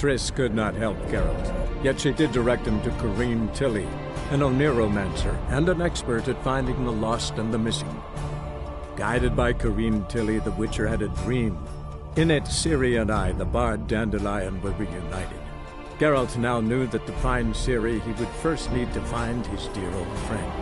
Triss could not help Geralt, yet she did direct him to Corrine Tilly, an Oniromancer and an expert at finding the lost and the missing. Guided by Corrine Tilly, the Witcher had a dream. In it, Ciri and I, the bard Dandelion, were reunited. Geralt now knew that to find Ciri, he would first need to find his dear old friend.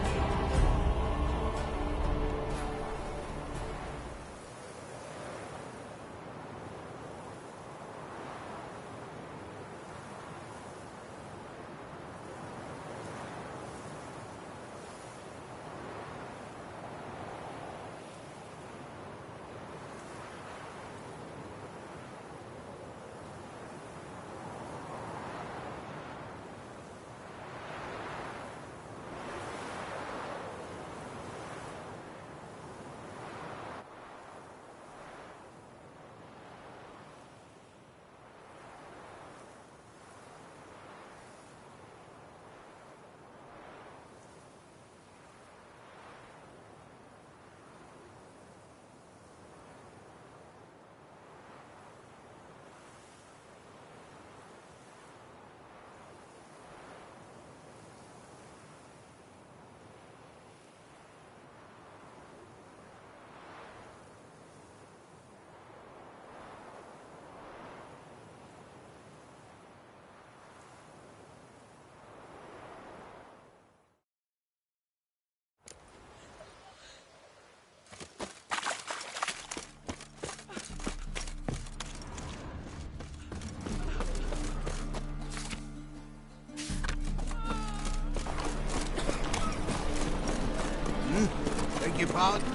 Beg your pardon?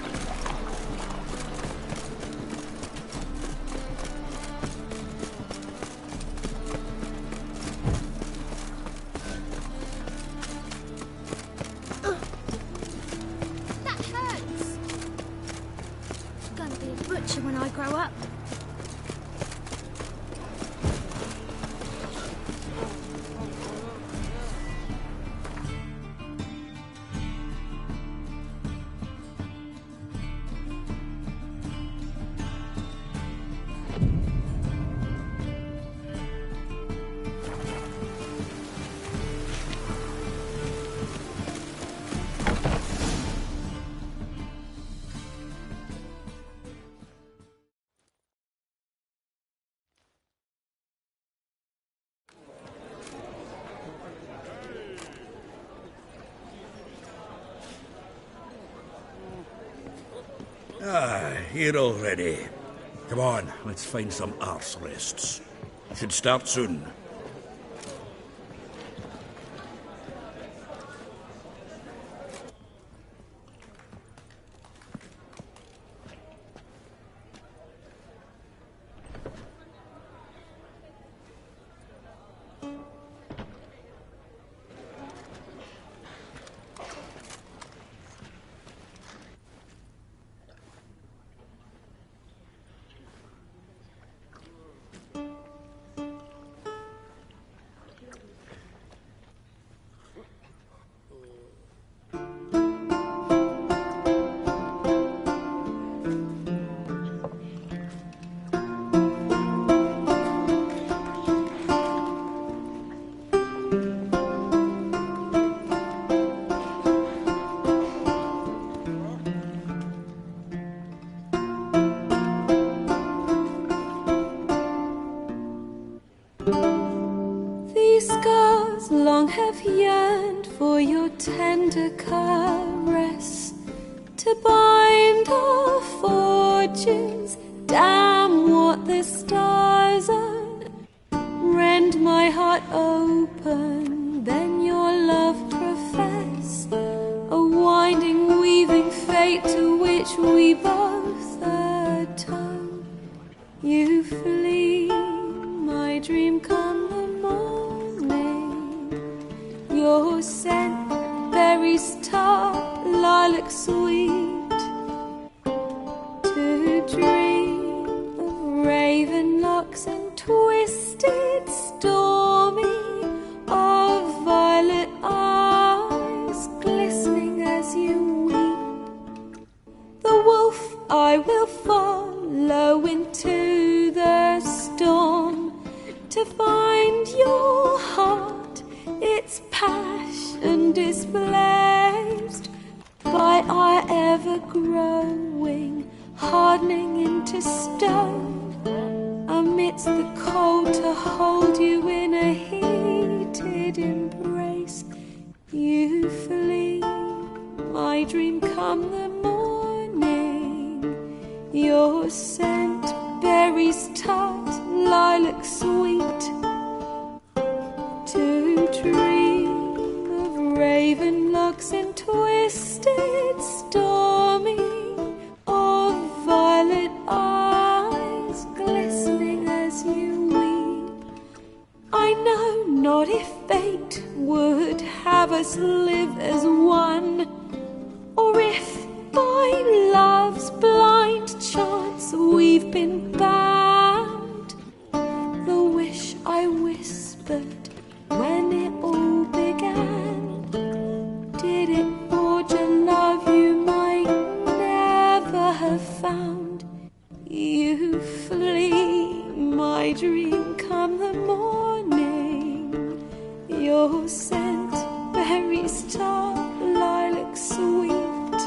That hurts. I'm gonna be a butcher when I grow up. Here already. Come on, let's find some arse rests. Should start soon. These scars long have yearned for your tender caress, to bind our fortunes. Damn what the stars are. Rend my heart open, then your love profess, a winding, weaving fate to which we both atone. You flee, my dream come the morning. Your scent, berries tart, lilac sweet, to dream of raven locks and twisted stormy, of violet eyes glistening as you weep. The wolf I will follow into the turning into stone, amidst the cold to hold you in a heated embrace. You flee, my dream come the morning, your scent, berries tart, lilac sweet, to dream of raven locks and twisted stormy, of violet eyes glistening as you weep. I know not if fate would have us live as one, or if by love's blind chance we've been bound. The wish I whispered when it all began, did it forge a love you might never have found? You flee, my dream come the morning, your scent, berries tart, lilac sweet,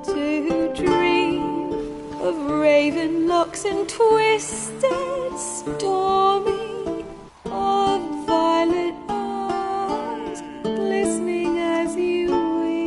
to dream of raven locks and twisted stormy, of violet eyes glistening as you weep.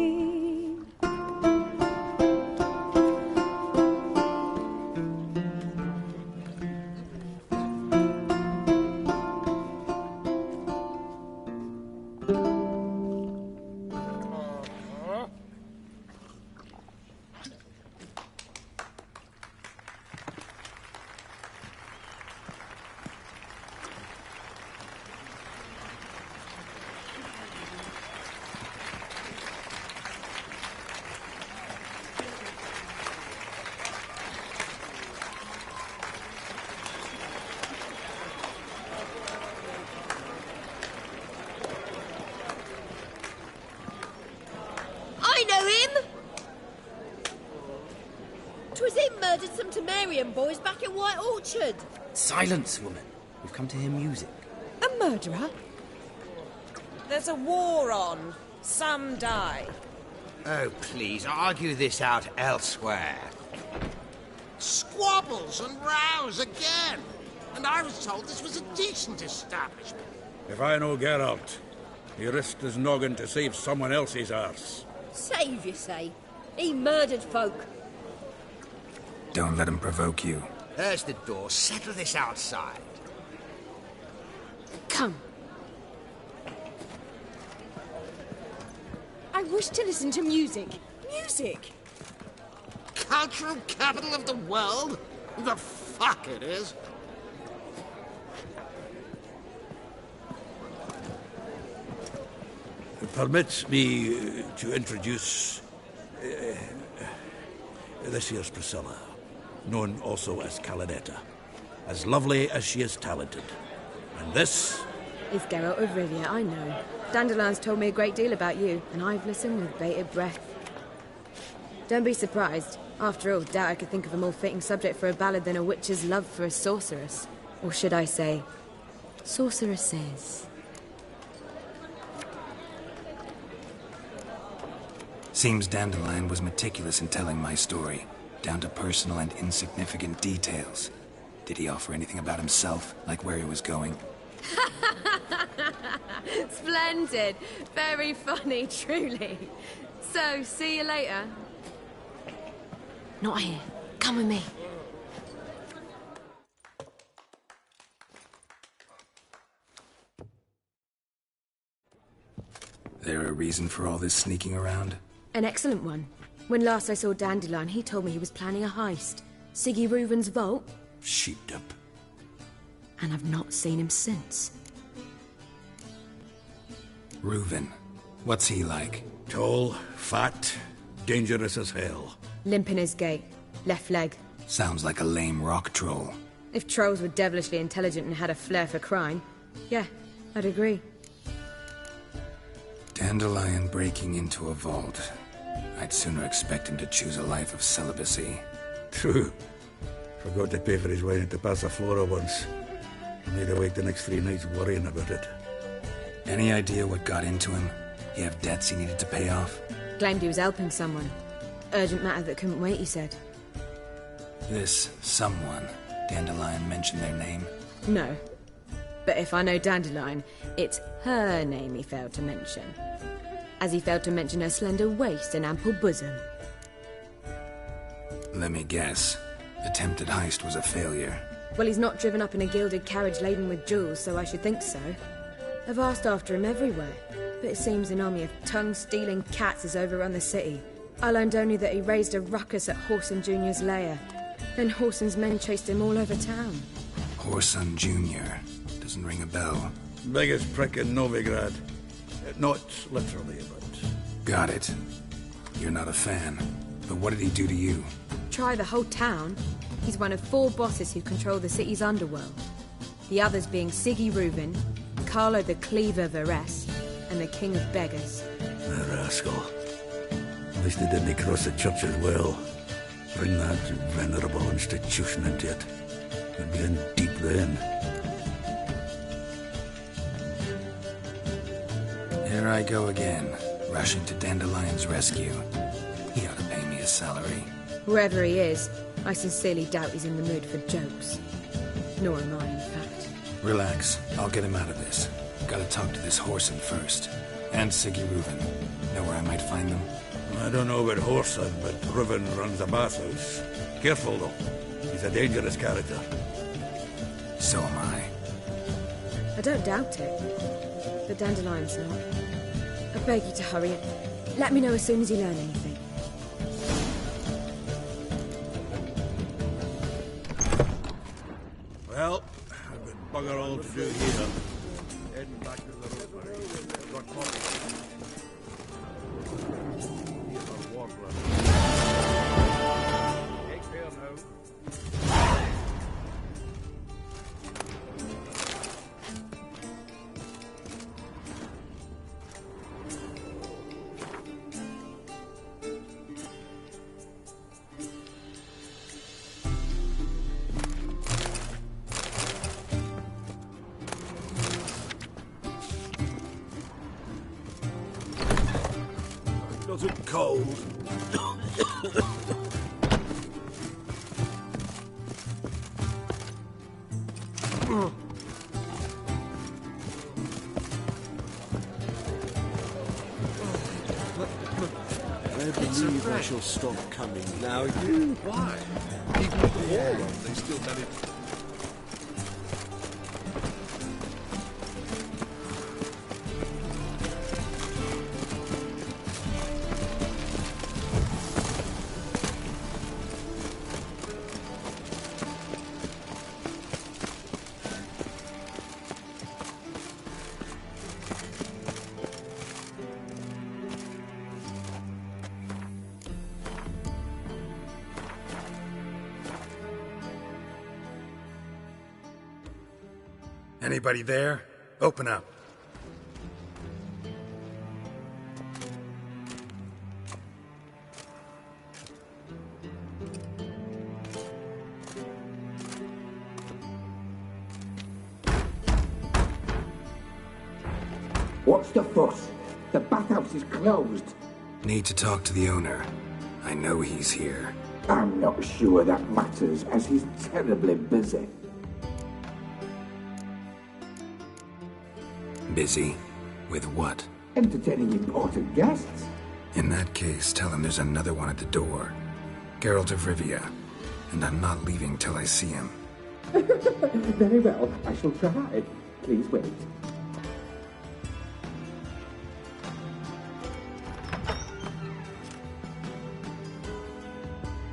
Murdered some Temerian boys back in White Orchard. Silence, woman. We've come to hear music. A murderer? There's a war on. Some die. Oh, please, argue this out elsewhere. Squabbles and rows again. And I was told this was a decent establishment. If I know Geralt, he risked his noggin to save someone else's arse. Save, you say? He murdered folk. Don't let him provoke you. There's the door. Settle this outside. Come. I wish to listen to music. Music! Cultural capital of the world? The fuck it is. Permit me to introduce... this here's Priscilla, known also as Calinetta. As lovely as she is talented. And this... is Geralt of Rivia, I know. Dandelion's told me a great deal about you, and I've listened with bated breath. Don't be surprised. After all, doubt I could think of a more fitting subject for a ballad than a witch's love for a sorceress. Or should I say, sorceresses. Seems Dandelion was meticulous in telling my story, down to personal and insignificant details. Did he offer anything about himself, like where he was going? Splendid. Very funny, truly. So, see you later. Not here. Come with me. There a reason for all this sneaking around? An excellent one. When last I saw Dandelion, he told me he was planning a heist. Siggy Reuven's vault. Sheepdip. And I've not seen him since. Reuven. What's he like? Tall, fat, dangerous as hell. Limp in his gait. Left leg. Sounds like a lame rock troll. If trolls were devilishly intelligent and had a flair for crime, yeah, I'd agree. Dandelion breaking into a vault. I'd sooner expect him to choose a life of celibacy. True. Forgot to pay for his wine at the Passiflora once. I made her wait the next 3 nights worrying about it. Any idea what got into him? He have debts he needed to pay off? Claimed he was helping someone. Urgent matter that couldn't wait, he said. This someone, Dandelion mentioned their name? No. But if I know Dandelion, it's her name he failed to mention. As he failed to mention her slender waist and ample bosom. Let me guess. Attempted heist was a failure. Well, he's not driven up in a gilded carriage laden with jewels, so I should think so. I've asked after him everywhere, but it seems an army of tongue-stealing cats has overrun the city. I learned only that he raised a ruckus at Whoreson Jr.'s lair. Then Whoreson's men chased him all over town. Whoreson Jr. Doesn't ring a bell. Biggest prick in Novigrad. Not literally, but... Got it. You're not a fan. But what did he do to you? Try the whole town. He's one of 4 bosses who control the city's underworld. The others being Siggy Reuben, Carlo the Cleaver Varese, and the King of Beggars. The rascal. At least he didn't cross the church's well. Bring that venerable institution into it. We'd be in deep then. Here I go again, rushing to Dandelion's rescue. He ought to pay me a salary. Wherever he is, I sincerely doubt he's in the mood for jokes. Nor am I, in fact. Relax. I'll get him out of this. Gotta talk to this Whoreson first. And Siggy Reuben. Know where I might find them? I don't know about Whoreson, but Reuben runs a bathhouse. Careful, though. He's a dangerous character. So am I. I don't doubt it. But Dandelion's not. I beg you to hurry it. Let me know as soon as you learn anything. Well, I've got bugger all to do here. Heading back to the road. Got coffee. Take care now. Doesn't cold. I believe I shall stop coming now. You? Why? Even with the war on, they still manage. Anybody there? Open up. What's the fuss? The bathhouse is closed. Need to talk to the owner. I know he's here. I'm not sure that matters, as he's terribly busy. Busy? With what? Entertaining important guests. In that case, tell him there's another one at the door. Geralt of Rivia. And I'm not leaving till I see him. Very well, I shall try. Please wait.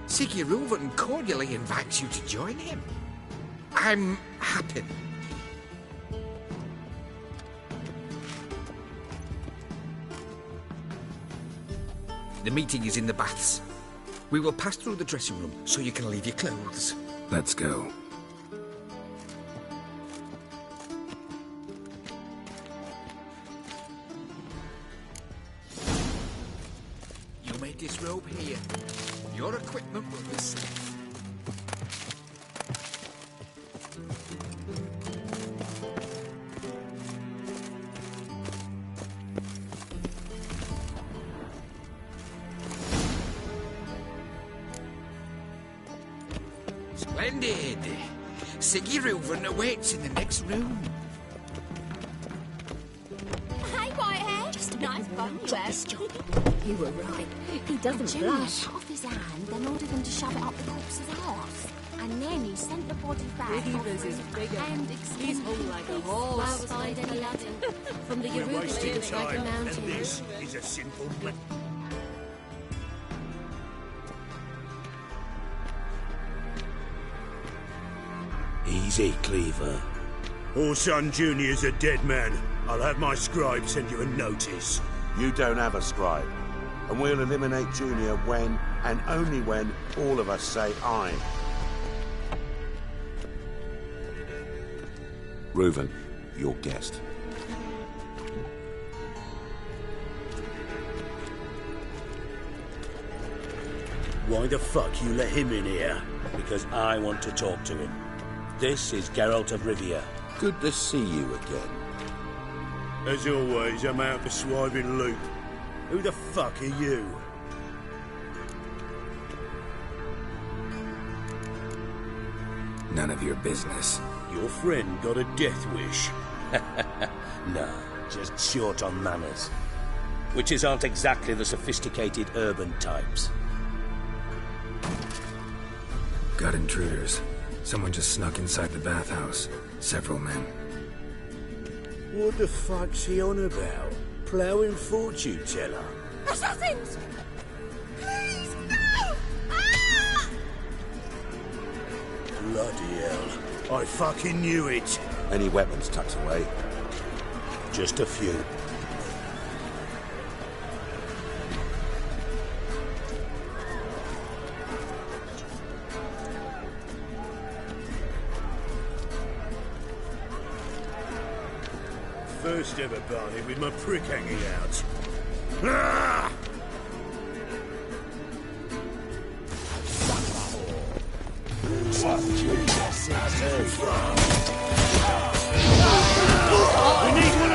Siggy Reuben cordially invites you to join him. I'm happy. The meeting is in the baths. We will pass through the dressing room so you can leave your clothes. Let's go. You may disrobe here. Your equipment will be safe. Splendid. Siggy Reuven awaits in the next room. Hey, Whitehead. Just a nice bun you have. You were right. He doesn't blush. Cut off his hand, then ordered him to shove it up the corpse's arse. And then he sent the body back. Beavers is bigger. He's hung like a horse. Find any Latin. From the We're wasting Yoruba time, like a mountain. and this is a simple... Easy, Cleaver. Orson Jr.'s a dead man. I'll have my scribe send you a notice. You don't have a scribe. And we'll eliminate Junior when, and only when, all of us say aye. Reuven, your guest. Why the fuck you let him in here? Because I want to talk to him. This is Geralt of Rivia. Good to see you again. As always, I'm out for swiving loot. Who the fuck are you? None of your business. Your friend got a death wish. No, just short on manners. Witches aren't exactly the sophisticated urban types. Got intruders. Someone just snuck inside the bathhouse. Several men. What the fuck's he on about? Ploughing fortune teller? Assassins! Please, no! Ah! Bloody hell. I fucking knew it. Any weapons tucked away? Just a few. First ever Barney with my prick hanging out. Ah! We need one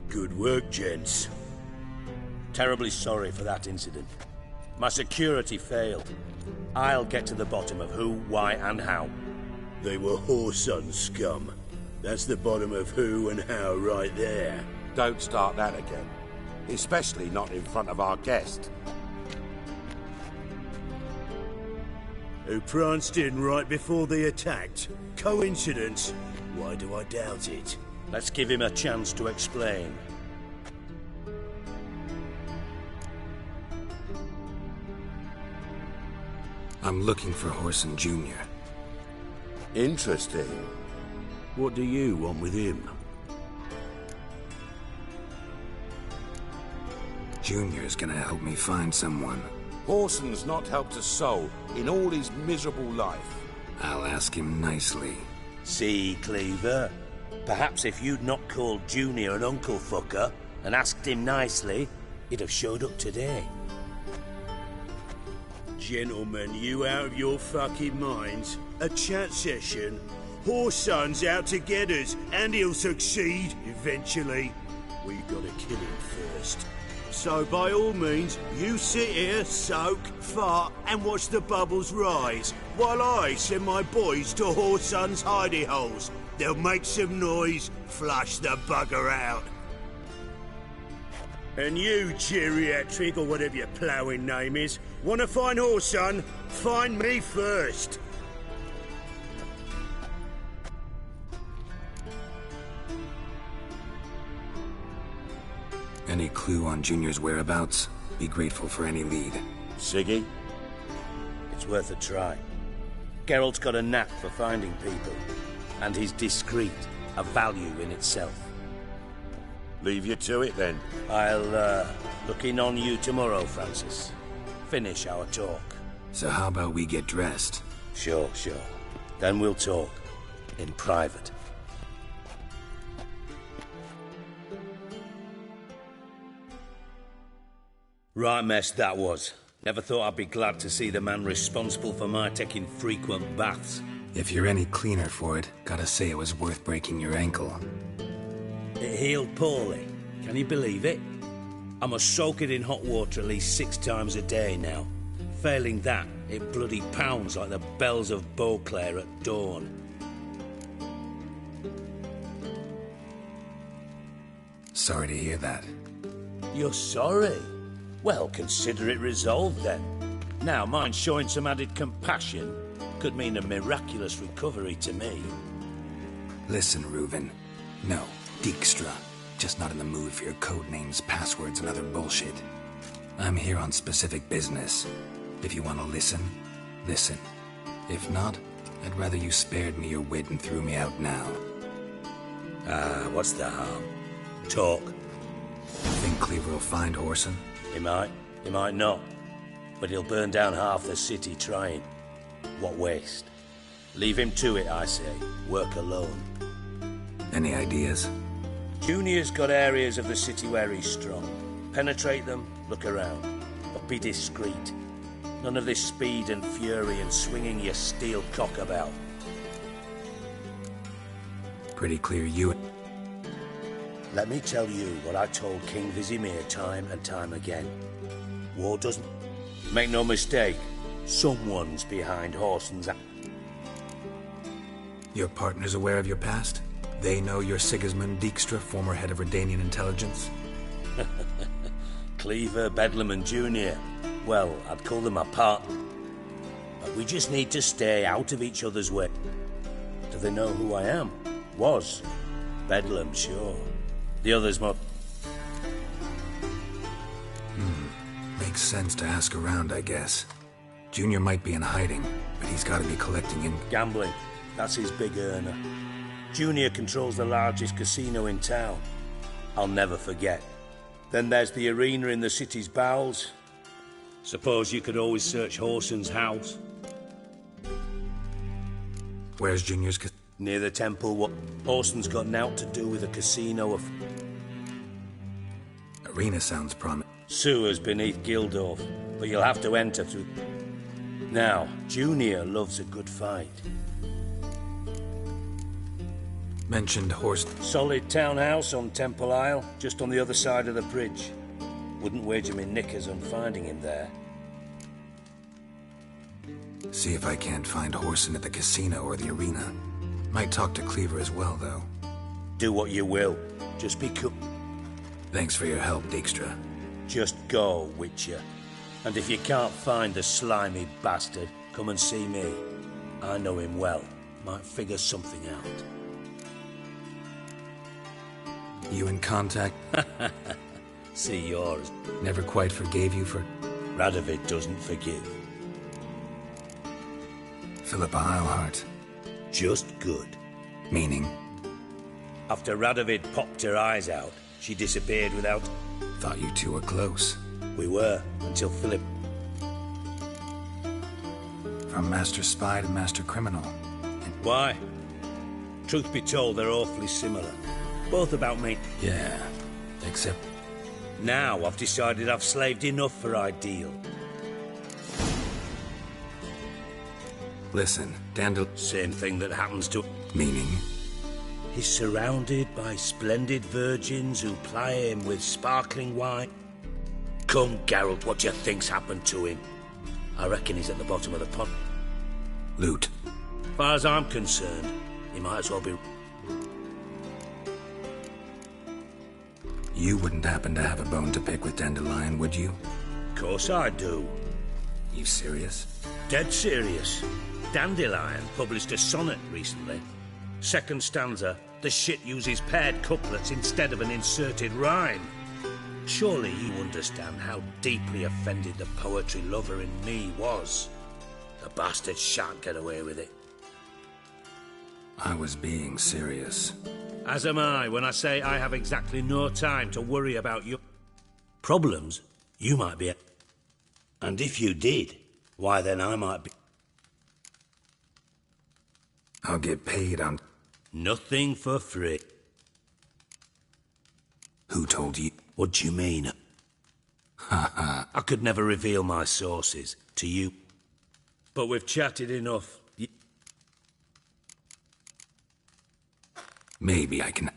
Good work, gents. Terribly sorry for that incident. My security failed. I'll get to the bottom of who, why, and how. They were Whoreson scum. That's the bottom of who and how right there. Don't start that again. Especially not in front of our guest. Who pranced in right before they attacked. Coincidence? Why do I doubt it? Let's give him a chance to explain. I'm looking for Whoreson Jr. Interesting. What do you want with him? Junior's gonna help me find someone. Whoreson's not helped a soul in all his miserable life. I'll ask him nicely. See, Cleaver? Perhaps if you'd not called Junior an uncle fucker and asked him nicely, he'd have showed up today. Gentlemen, you out of your fucking minds? A chat session? Whoreson's out to get us, and he'll succeed eventually. We've got to kill him first. So by all means, you sit here, soak, fart, and watch the bubbles rise, while I send my boys to Whoreson's hidey holes. They'll make some noise, flush the bugger out. And you, geriatric, or whatever your ploughing name is, want to find Whoreson? Find me first. Any clue on Junior's whereabouts? Be grateful for any lead. Siggy? It's worth a try. Geralt's got a knack for finding people. And he's discreet, a value in itself. Leave you to it, then. I'll, look in on you tomorrow, Francis. Finish our talk. So how about we get dressed? Sure. Then we'll talk. in private. Right mess that was. Never thought I'd be glad to see the man responsible for my taking frequent baths. If you're any cleaner for it, gotta say it was worth breaking your ankle. It healed poorly. Can you believe it? I must soak it in hot water at least 6 times a day now. Failing that, it bloody pounds like the bells of Beauclair at dawn. Sorry to hear that. You're sorry? Well, consider it resolved then. Now, mind showing some added compassion could mean a miraculous recovery to me. Listen, Reuven. No, Dijkstra. Just not in the mood for your code names, passwords, and other bullshit. I'm here on specific business. If you want to listen, listen. If not, I'd rather you spared me your wit and threw me out now. What's the harm? Talk. Think Cleaver will find Whoreson? He might not. But he'll burn down half the city trying. What waste? Leave him to it, I say. Work alone. Any ideas? Junior's got areas of the city where he's strong. Penetrate them, look around. But be discreet. None of this speed and fury and swinging your steel cock about. Pretty clear you... Let me tell you what I told King Vizimir time and time again. War doesn't... Make no mistake, someone's behind Whoreson's... Your partner's aware of your past? They know you're Sigismund Dijkstra, former head of Redanian intelligence? Cleaver, Bedlam and Junior. Well, I'd call them a partner. But we just need to stay out of each other's way. Do they know who I am? Was. Bedlam, sure. The others more... Makes sense to ask around, I guess. Junior might be in hiding, but he's got to be collecting in... Gambling. That's his big earner. Junior controls the largest casino in town. I'll never forget. Then there's the arena in the city's bowels. Suppose you could always search Whoreson's house. Where's Junior's Near the temple. What Whoreson's got naught to do with a casino of... Arena sounds promising. Sewers beneath Gildorf, but you'll have to enter through... Now, Junior loves a good fight. Mentioned horse... Solid townhouse on Temple Isle, just on the other side of the bridge. Wouldn't wager me knickers on finding him there. See if I can't find Whoreson at the casino or the arena. Might talk to Cleaver as well, though. Do what you will. Just be cool. Thanks for your help, Dijkstra. Just go, Witcher. And if you can't find the slimy bastard, come and see me. I know him well. Might figure something out. You in contact? See yours. Never quite forgave you for... Radovid doesn't forgive. Philippa Eilhart. Just good. Meaning? After Radovid popped her eyes out, she disappeared without... Thought you two were close. We were, until Philip... From Master Spy to Master Criminal. Why? Truth be told, they're awfully similar. Both about me. Yeah, except... Now I've decided I've slaved enough for Ideal. Listen, Dandel... Same thing that happens to... Meaning? He's surrounded by splendid virgins who ply him with sparkling wine. Come, Geralt, what do you think's happened to him? I reckon he's at the bottom of the pond. Loot. As far as I'm concerned, he might as well be... You wouldn't happen to have a bone to pick with Dandelion, would you? Of course I do. You serious? Dead serious. Dandelion published a sonnet recently. Second stanza, the shit uses paired couplets instead of an inserted rhyme. Surely you understand how deeply offended the poetry lover in me was. The bastard shan't get away with it. I was being serious. As am I when I say I have exactly no time to worry about your problems. You might be... And if you did, why then I might be... I'll get paid on... Nothing for free. Who told you? What do you mean? I could never reveal my sources to you. But we've chatted enough. Maybe I can...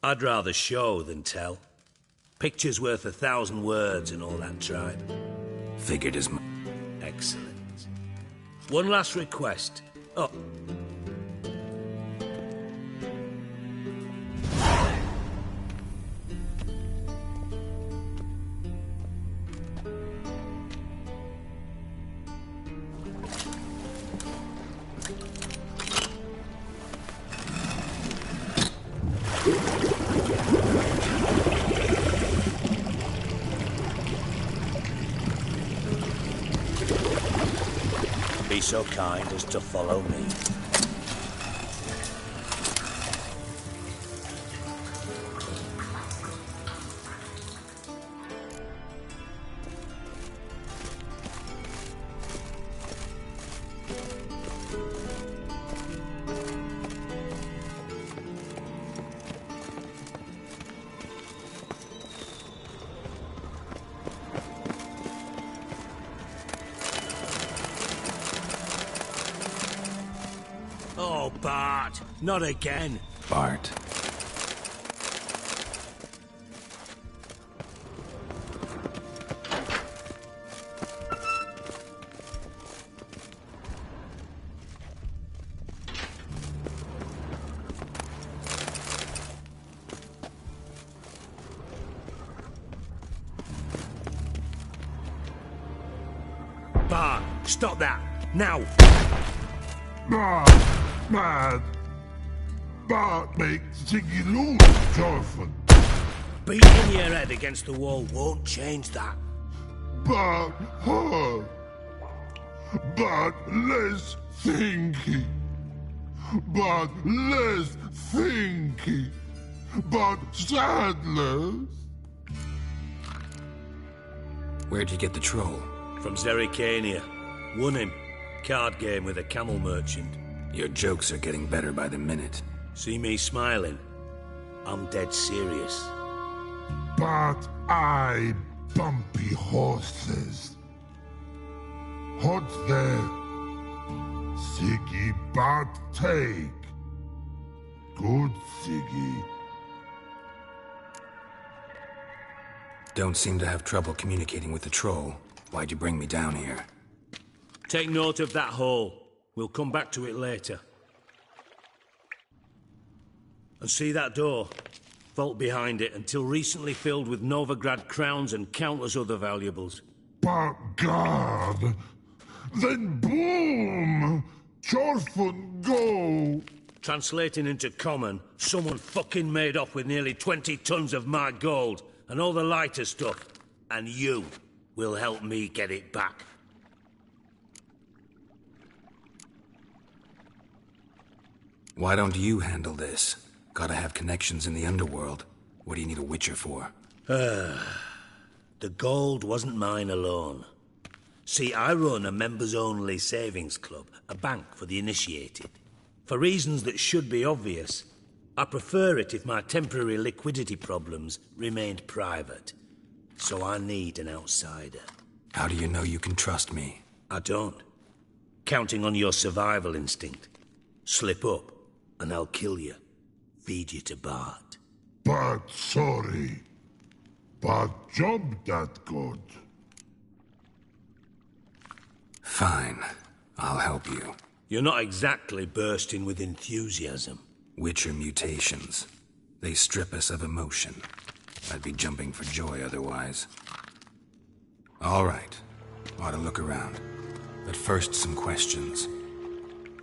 I'd rather show than tell. Picture's worth 1,000 words and all that tribe. Figured as much. Excellent. One last request. Oh. Be so kind as to follow me. Oh, Bart, not again. Bart. Bart, stop that, now! Mad. Bart makes Ziggy lose, Thorfinn. Beating your head against the wall won't change that. Bart hard. Bart less thinky. Bart less thinky. Bart sadless. Where'd you get the troll? From Zerrikania. Won him. Card game with a camel merchant. Your jokes are getting better by the minute. See me smiling? I'm dead serious. But I bumpy horses. Hot there. Siggy Bart take. Good Siggy. Don't seem to have trouble communicating with the troll. Why'd you bring me down here? Take note of that hole. We'll come back to it later. And see that door? Vault behind it, until recently filled with Novigrad crowns and countless other valuables. But God! Then boom! Thorfinn go! Translating into common, someone fucking made off with nearly 20 tons of my gold, and all the lighter stuff. And you will help me get it back. Why don't you handle this? Gotta have connections in the underworld. What do you need a Witcher for? The gold wasn't mine alone. See, I run a members-only savings club, a bank for the initiated. For reasons that should be obvious, I prefer it if my temporary liquidity problems remained private. So I need an outsider. How do you know you can trust me? I don't. Counting on your survival instinct. Slip up, and I'll kill you. Feed you to Bart. But sorry. But job that good. Fine. I'll help you. You're not exactly bursting with enthusiasm. Witcher mutations. They strip us of emotion. I'd be jumping for joy otherwise. All right. Ought to look around. But first, some questions.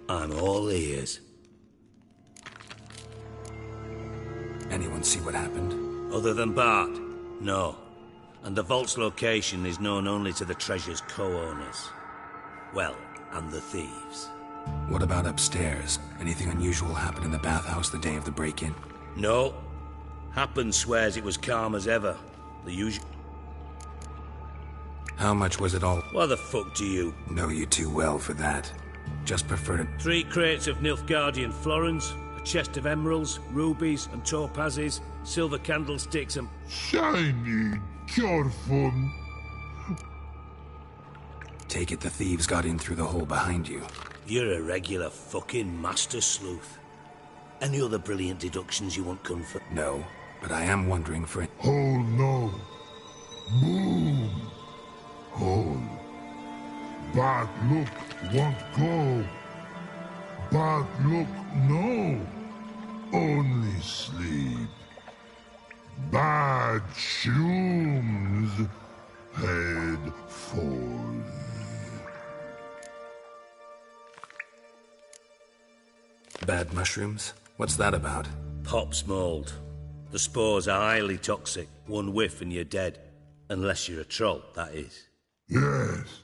I'm all ears. Anyone see what happened? Other than Bart? No. And the vault's location is known only to the treasure's co-owners. Well, and the thieves. What about upstairs? Anything unusual happen in the bathhouse the day of the break-in? No. Happen swears it was calm as ever. The usual... How much was it all? Why the fuck do you? Know you too well for that. Just prefer to... 3 crates of Nilfgaardian florins, a A chest of emeralds, rubies and topazes, silver candlesticks and... Shiny Chorfun. Take it the thieves got in through the hole behind you. You're a regular fucking master sleuth. Any other brilliant deductions you want comfort? No, but I am wondering for... Hole no. Boom. Hole. Bad look won't go. Bad look no. Only sleep. Bad shrooms. Head falls. Bad mushrooms? What's that about? Pop's mold. The spores are highly toxic. One whiff and you're dead. Unless you're a troll, that is. Yes.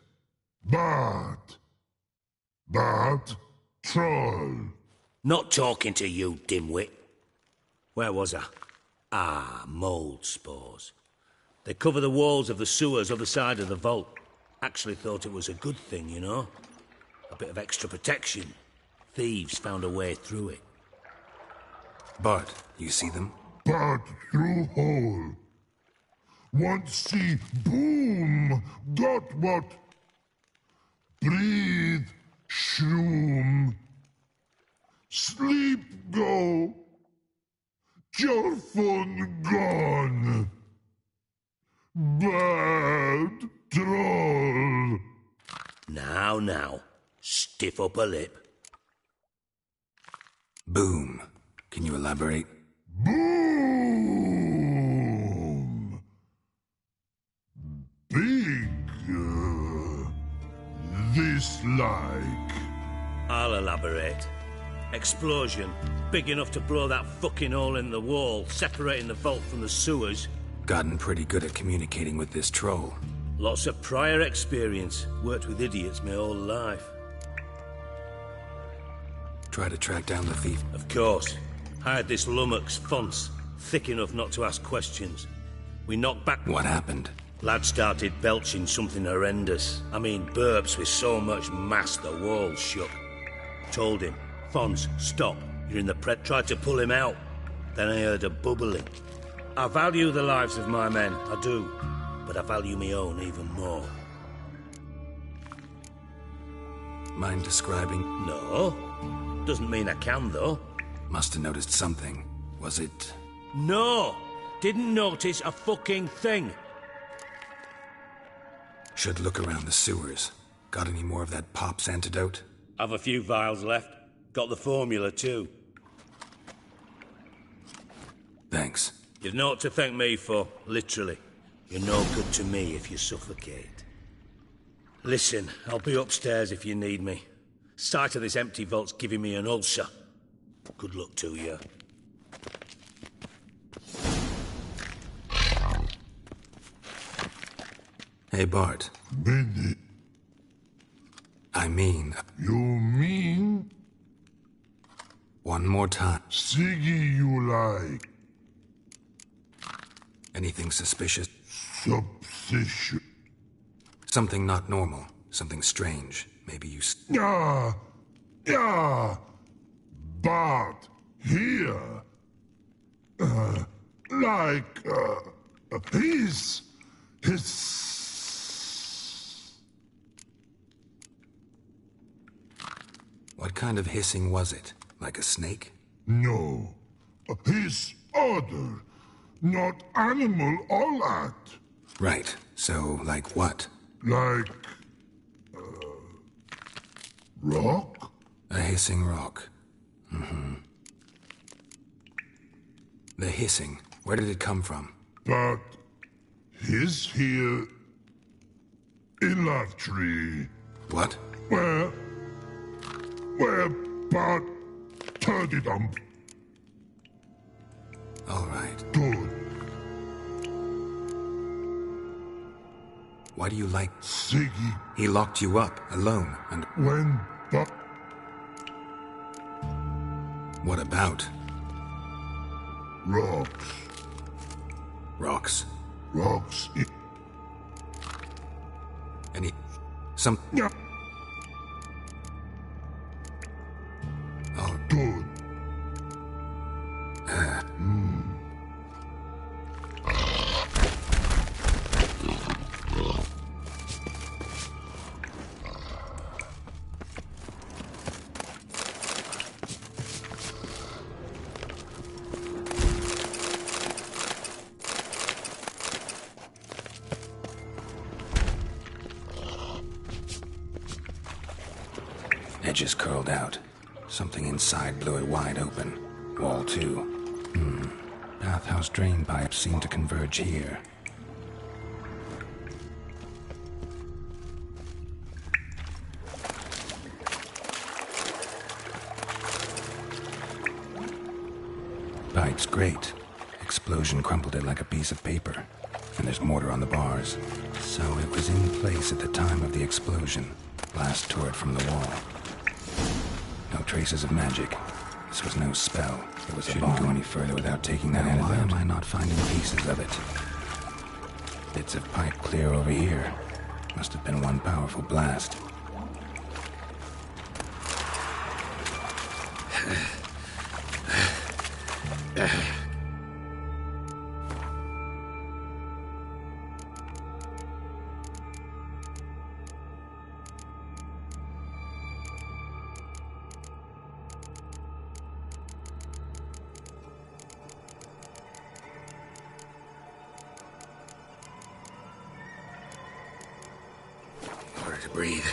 Bad troll. Not talking to you, dimwit. Where was I? Ah, mold spores. They cover the walls of the sewers other side of the vault. Actually thought it was a good thing, you know? A bit of extra protection. Thieves found a way through it. Bart, you see them? Bad through hole. Want see boom. Got what? Breathe. Shroom. Sleep go. Your phone gone. Bad troll. Now. Stiff up a lip. Boom. Can you elaborate? Boom. Big. This like. I'll elaborate. Explosion. Big enough to blow that fucking hole in the wall, separating the vault from the sewers. Gotten pretty good at communicating with this troll. Lots of prior experience. Worked with idiots my whole life. Try to track down the thief? Of course. Hired this lummox, Fonce, thick enough not to ask questions. We knocked back... What happened? Lad started belching something horrendous. I mean, burps with so much mass the walls shook. Told him, Fonce, stop. You're in the pred. Tried to pull him out. Then I heard a bubbling. I value the lives of my men, I do. But I value my own even more. Mind describing? No. Doesn't mean I can, though. Must have noticed something. Was it... No! Didn't notice a fucking thing. Should look around the sewers. Got any more of that Pop's antidote? Have a few vials left. Got the formula, too. Thanks. You've naught to thank me for, literally. You're no good to me if you suffocate. Listen, I'll be upstairs if you need me. Sight of this empty vault's giving me an ulcer. Good luck to you. Hey, Bart. Minute. I mean... You mean? One more time. Siggy you like. Anything suspicious? Suspicious. Something not normal. Something strange. Maybe you... Yeah. But here... his... What kind of hissing was it? Like a snake? No. His other. Not animal all at. Right. So, like what? Like... rock? A hissing rock. Mm-hmm. The hissing. Where did it come from? But... his here... in Love Tree. What? Where... but... Turdy-dump. All right. Good. Why do you like... Siggy? He locked you up, alone, and... When... but... What about? Rocks. Rocks? Rocks. Any... some... Yeah. Oh. Good. edges curled out. Something inside blew it wide open. Wall too. Bathhouse drain pipes seem to converge here. Pipe's great. Explosion crumpled it like a piece of paper. And there's mortar on the bars. So it was in place at the time of the explosion. Blast tore it from the wall. No traces of magic. This was no spell. It was Shouldn't go any further without taking that out. Why am I not finding pieces of it? Bits of pipe clear over here. Must have been one powerful blast. Harder to breathe.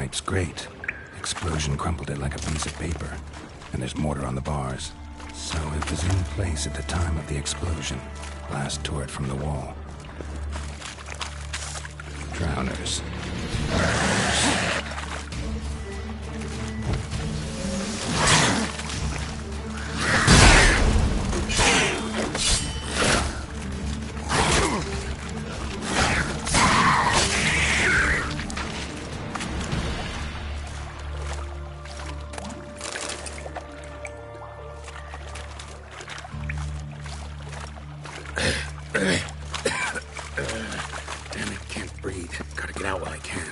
Pipe's great. Explosion crumpled it like a piece of paper. And there's mortar on the bars. So it was in place at the time of the explosion. Blast tore it from the wall. Drowners. Damn it, can't breathe. Gotta get out while I can.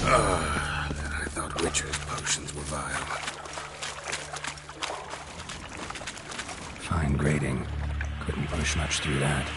I thought Witcher's potions were vile. Fine grading. Couldn't push much through that.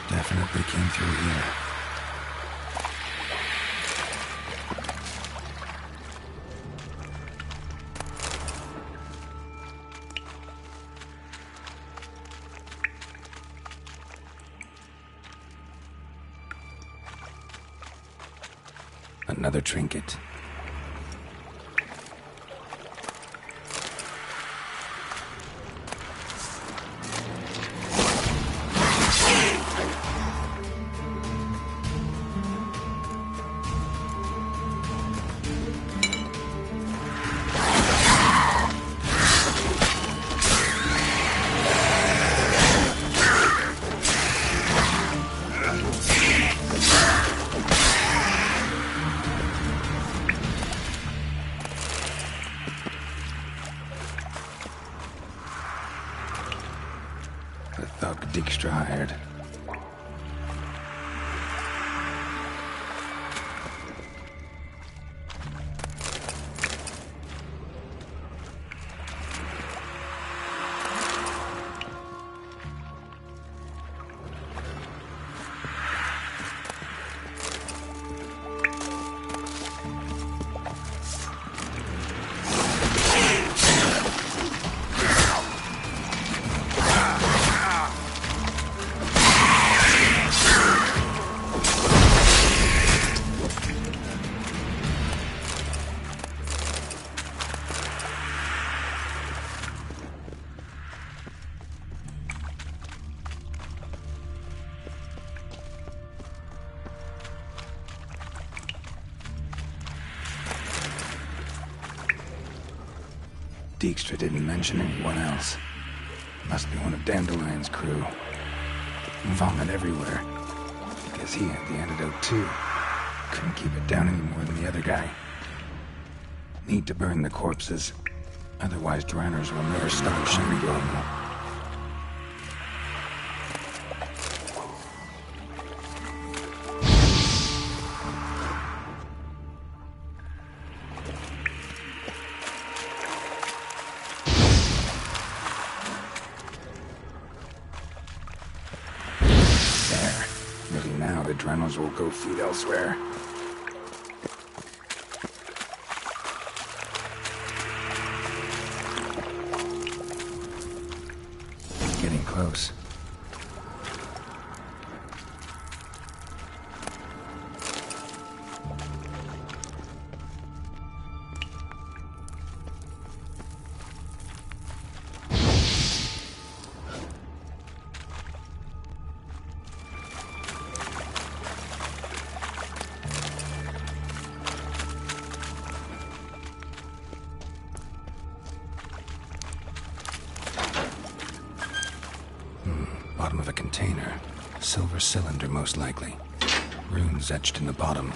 Definitely came through here. Another trinket. The thug Dijkstra hired. Dijkstra didn't mention anyone else. Must be one of Dandelion's crew. Vomit everywhere. Guess he had the antidote too. Couldn't keep it down any more than the other guy. Need to burn the corpses. Otherwise, Dranners will never stop shining bomb. Dranners will go feed elsewhere. Getting close. Bottom of a container. Silver cylinder, most likely. Runes etched in the bottom.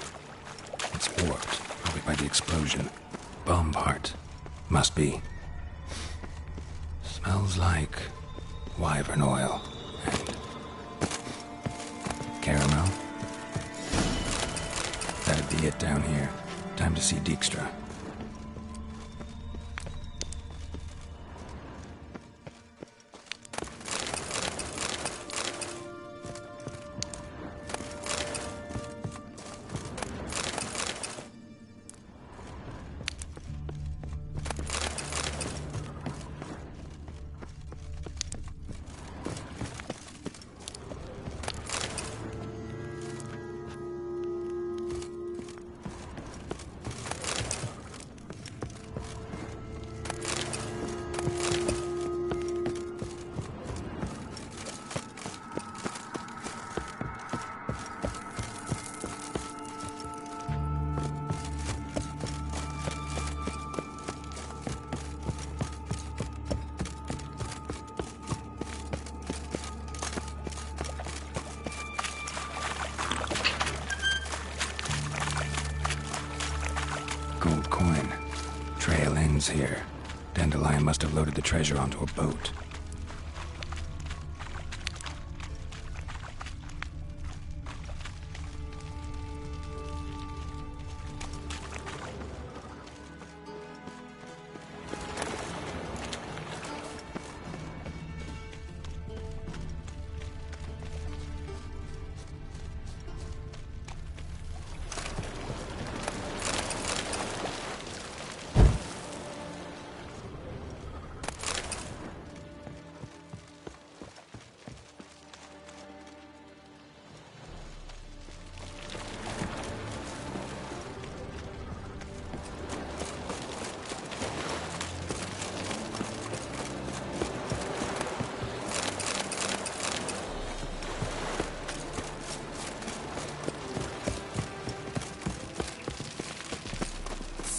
It's warped, probably by the explosion. Bomb part. Must be. Smells like wyvern oil and caramel. That'd be it down here. Time to see Dijkstra. Gold coin. Trail ends here. Dandelion must have loaded the treasure onto a boat.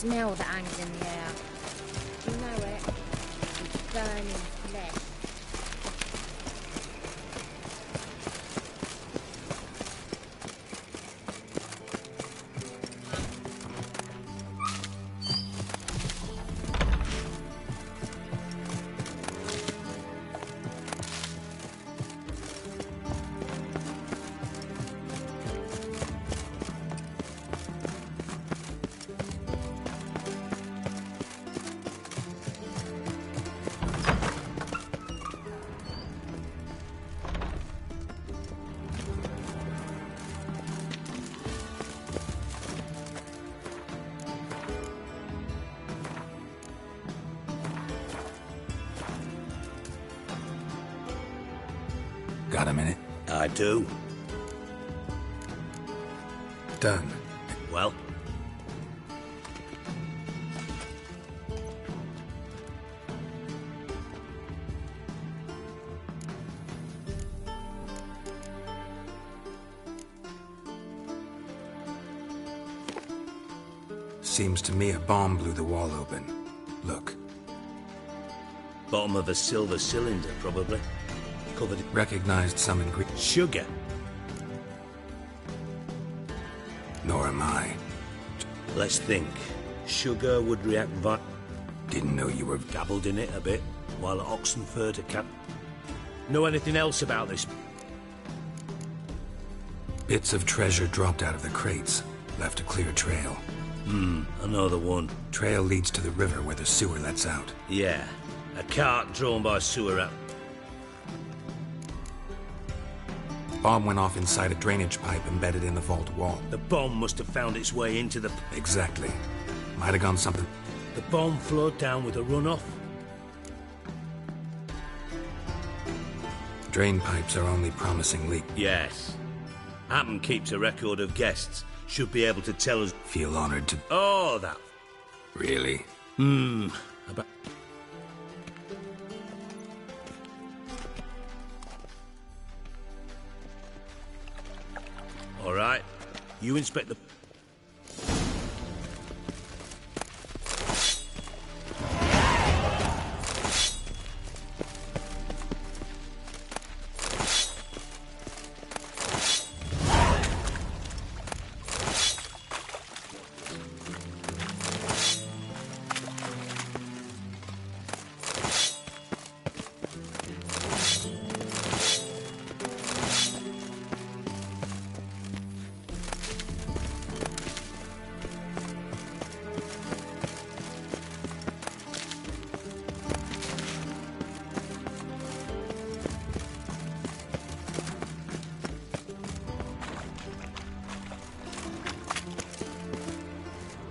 Smell that hangs in the air. You know it. It's burning flesh. Got a minute? I do. Done. Well? Seems to me a bomb blew the wall open. Look. Bottom of a silver cylinder, probably. Covered in... Recognized some ingredient. Sugar. Nor am I. Let's think. Sugar would react Didn't know you were... Dabbled in it a bit, while at Oxenford at Camp... Know anything else about this? Bits of treasure dropped out of the crates. Left a clear trail. Another one. Trail leads to the river where the sewer lets out. Yeah. A cart drawn by sewer out. Bomb went off inside a drainage pipe embedded in the vault wall. The bomb must have found its way into the... Exactly. Might have gone something... The bomb flowed down with a runoff. Drain pipes are only promising leak. Yes. Hammond keeps a record of guests. Should be able to tell us... Feel honored to... Oh, that... Really? About... All right. You inspect the...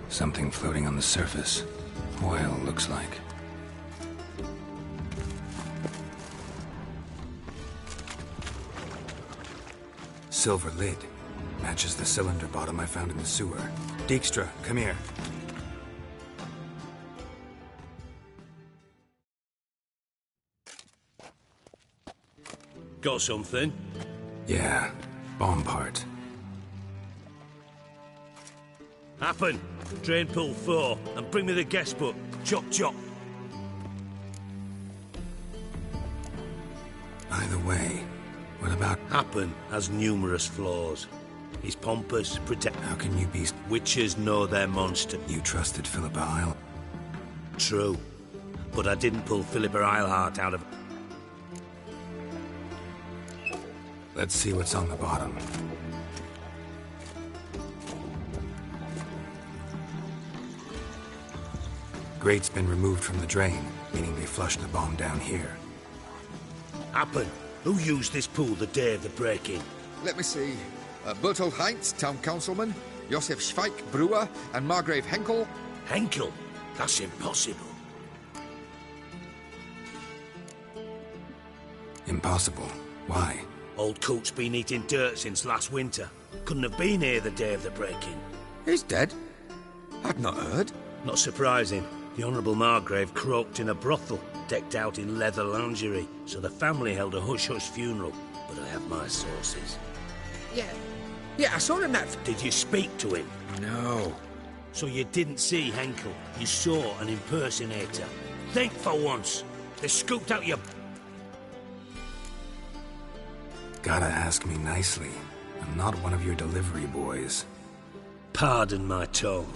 Something floating on the surface. Oil, looks like. Silver lid. Matches the cylinder bottom I found in the sewer. Dijkstra, come here. Got something? Yeah. Bomb part. Happen. Drain pool 4, and bring me the guest book. Chop chop. By the way, what about... Happen has numerous flaws. He's pompous, How can you be... Witches know their monster. You trusted Philippa Isle? True. But I didn't pull Philippa Eilhart out of... Let's see what's on the bottom. Grate's been removed from the drain, meaning they flushed the bomb down here. Happen. Who used this pool the day of the break-in? Let me see. Bertold Heinz, town councilman, Josef Schweik, brewer, and Margrave Henkel. Henkel? That's impossible. Impossible. Why? Old Coot's been eating dirt since last winter. Couldn't have been here the day of the break-in. He's dead? I'd not heard. Not surprising. The Honourable Margrave croaked in a brothel, decked out in leather lingerie, so the family held a hush-hush funeral. But I have my sources. Yeah, I saw him at... Did you speak to him? No. So you didn't see Henkel. You saw an impersonator. Think for once. They scooped out your... Gotta ask me nicely. I'm not one of your delivery boys. Pardon my tone.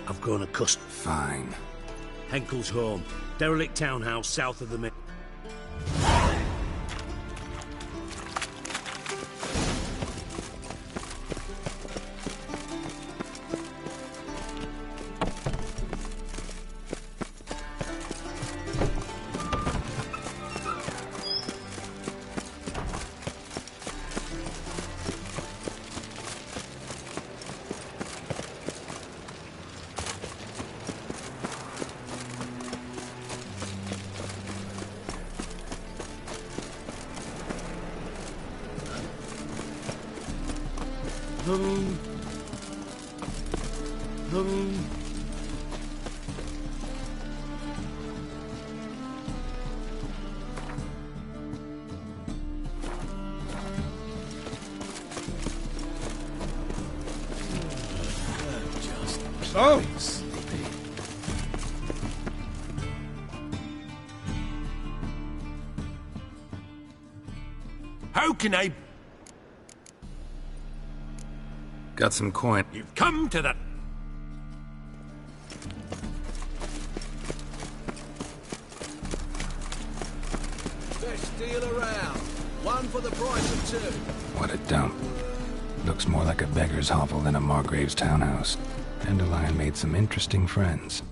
I've grown accustomed. Fine. Henkel's home. Derelict townhouse south of the mill. So, your name? Got some coin. You've come to the... Best deal around. One for the price of two. What a dump. Looks more like a beggar's hovel than a Margrave's townhouse. Dandelion made some interesting friends.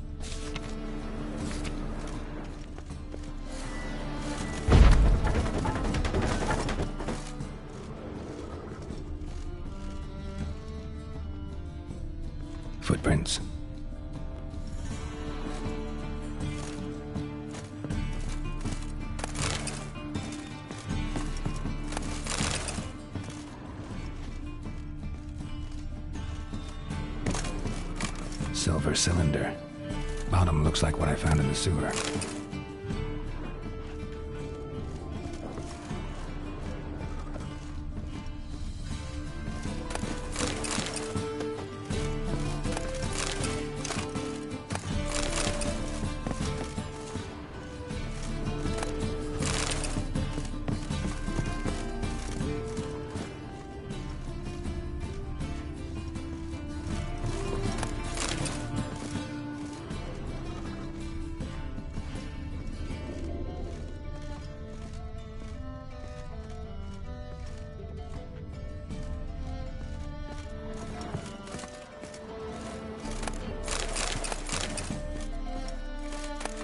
Footprints. Silver cylinder. Bottom looks like what I found in the sewer.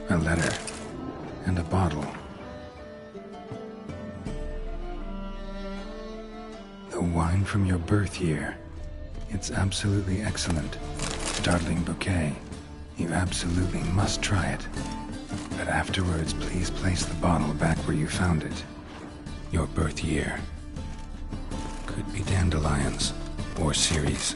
A letter. And a bottle. The wine from your birth year. It's absolutely excellent. Startling bouquet. You absolutely must try it. But afterwards, please place the bottle back where you found it. Your birth year. Could be dandelions. Or Ceres.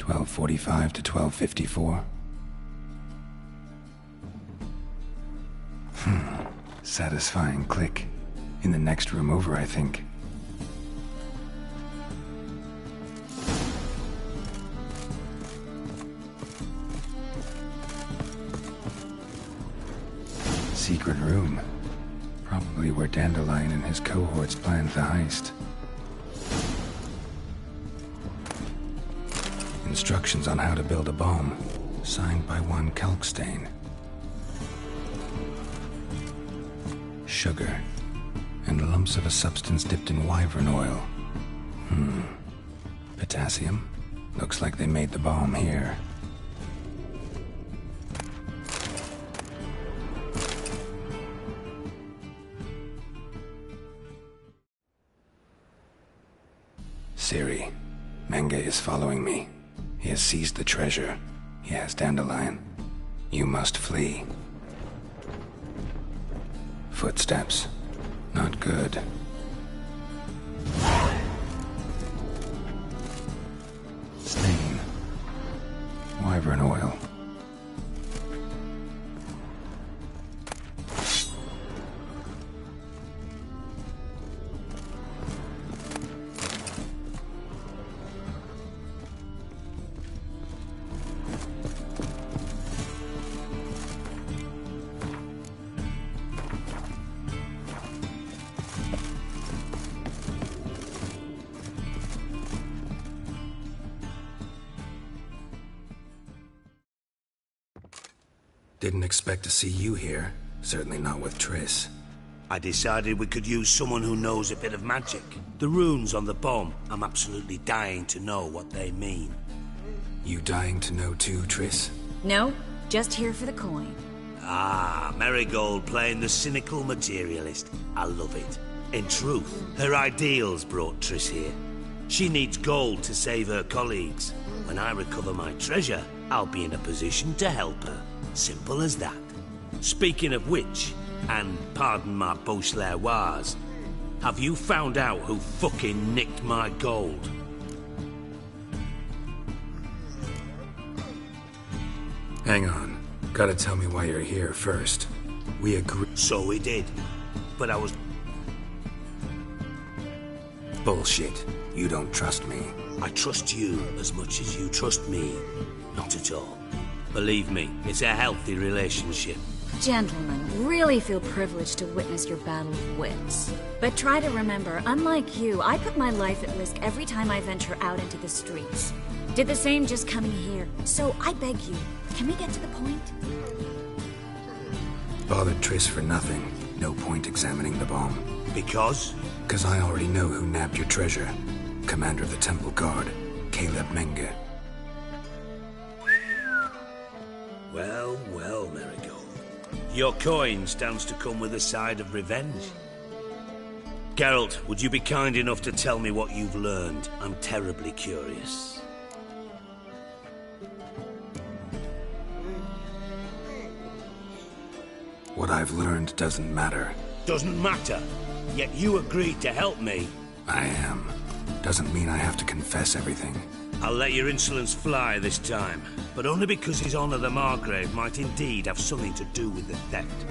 .45 to 12:54. Satisfying click. In the next room over, I think. Secret room. Probably where Dandelion and his cohorts planned the heist. Instructions on how to build a bomb, signed by one Kalkstain. Sugar, and lumps of a substance dipped in wyvern oil. Potassium? Looks like they made the bomb here. Ciri, Menge is following me. He has seized the treasure. He has Dandelion. You must flee. Footsteps. Not good. Stain. Wyvern oil. Didn't expect to see you here. Certainly not with Triss. I decided we could use someone who knows a bit of magic. The runes on the bomb, I'm absolutely dying to know what they mean. You dying to know too, Triss? No, just here for the coin. Ah, Marigold playing the cynical materialist. I love it. In truth, her ideals brought Triss here. She needs gold to save her colleagues. When I recover my treasure, I'll be in a position to help her. Simple as that. Speaking of which, and pardon my Beauclervois, have you found out who fucking nicked my gold? Hang on. Gotta tell me why you're here first. We agree. So we did. But I was... Bullshit. You don't trust me. I trust you as much as you trust me. Not at all. Believe me, it's a healthy relationship. Gentlemen, really feel privileged to witness your battle of wits. But try to remember, unlike you, I put my life at risk every time I venture out into the streets. Did the same just coming here. So I beg you, can we get to the point? Bothered Triss for nothing. No point examining the bomb. Because? Because I already know who nabbed your treasure. Commander of the Temple Guard, Caleb Menge. Well, well, Marigold. Your coin stands to come with a side of revenge. Geralt, would you be kind enough to tell me what you've learned? I'm terribly curious. What I've learned doesn't matter. Doesn't matter? Yet you agreed to help me. I am. Doesn't mean I have to confess everything. I'll let your insolence fly this time, but only because His Honor the Margrave might indeed have something to do with the theft.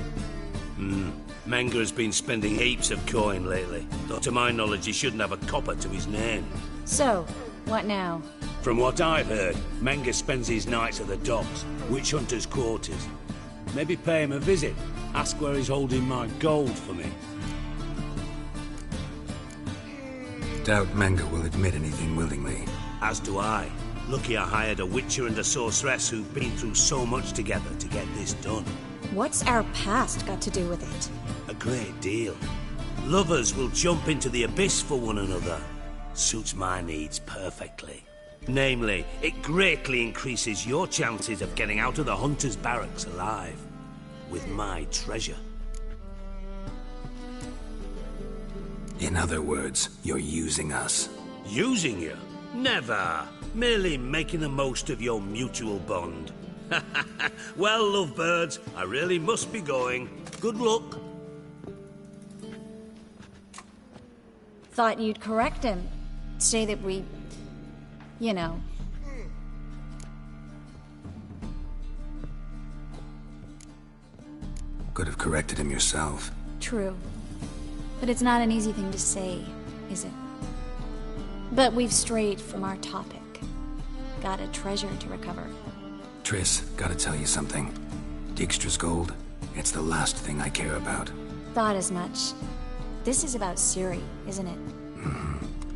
Menge has been spending heaps of coin lately, though to my knowledge he shouldn't have a copper to his name. So, what now? From what I've heard, Menge spends his nights at the docks, witch hunters' quarters. Maybe pay him a visit, ask where he's holding my gold for me. Doubt Menge will admit anything willingly. As do I. Lucky I hired a witcher and a sorceress who've been through so much together to get this done. What's our past got to do with it? A great deal. Lovers will jump into the abyss for one another. Suits my needs perfectly. Namely, it greatly increases your chances of getting out of the hunter's barracks alive. With my treasure. In other words, you're using us. Using you? Never. Merely making the most of your mutual bond. Well, lovebirds, I really must be going. Good luck. Thought you'd correct him. Say that we... you know... Could have corrected him yourself. True. But it's not an easy thing to say, is it? But we've strayed from our topic. Got a treasure to recover. Triss, gotta tell you something. Dijkstra's gold, it's the last thing I care about. Thought as much. This is about Ciri, isn't it?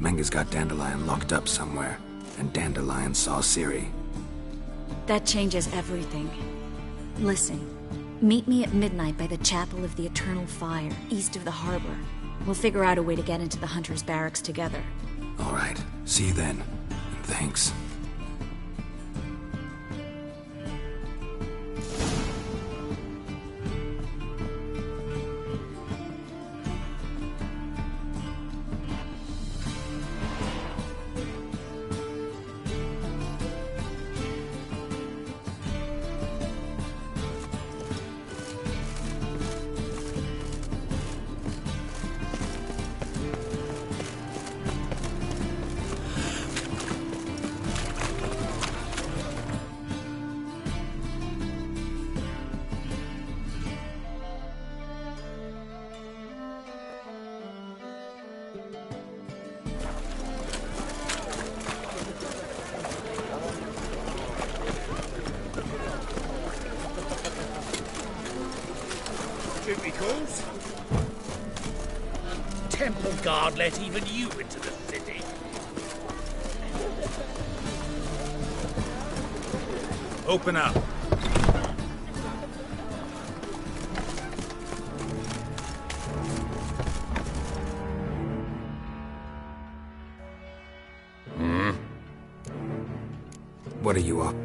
Menge's got Dandelion locked up somewhere, and Dandelion saw Ciri. That changes everything. Listen, meet me at midnight by the Chapel of the Eternal Fire, east of the harbor. We'll figure out a way to get into the Hunter's Barracks together. All right, see you then. And thanks. Temple Guard let even you into the city. Open up. What are you up?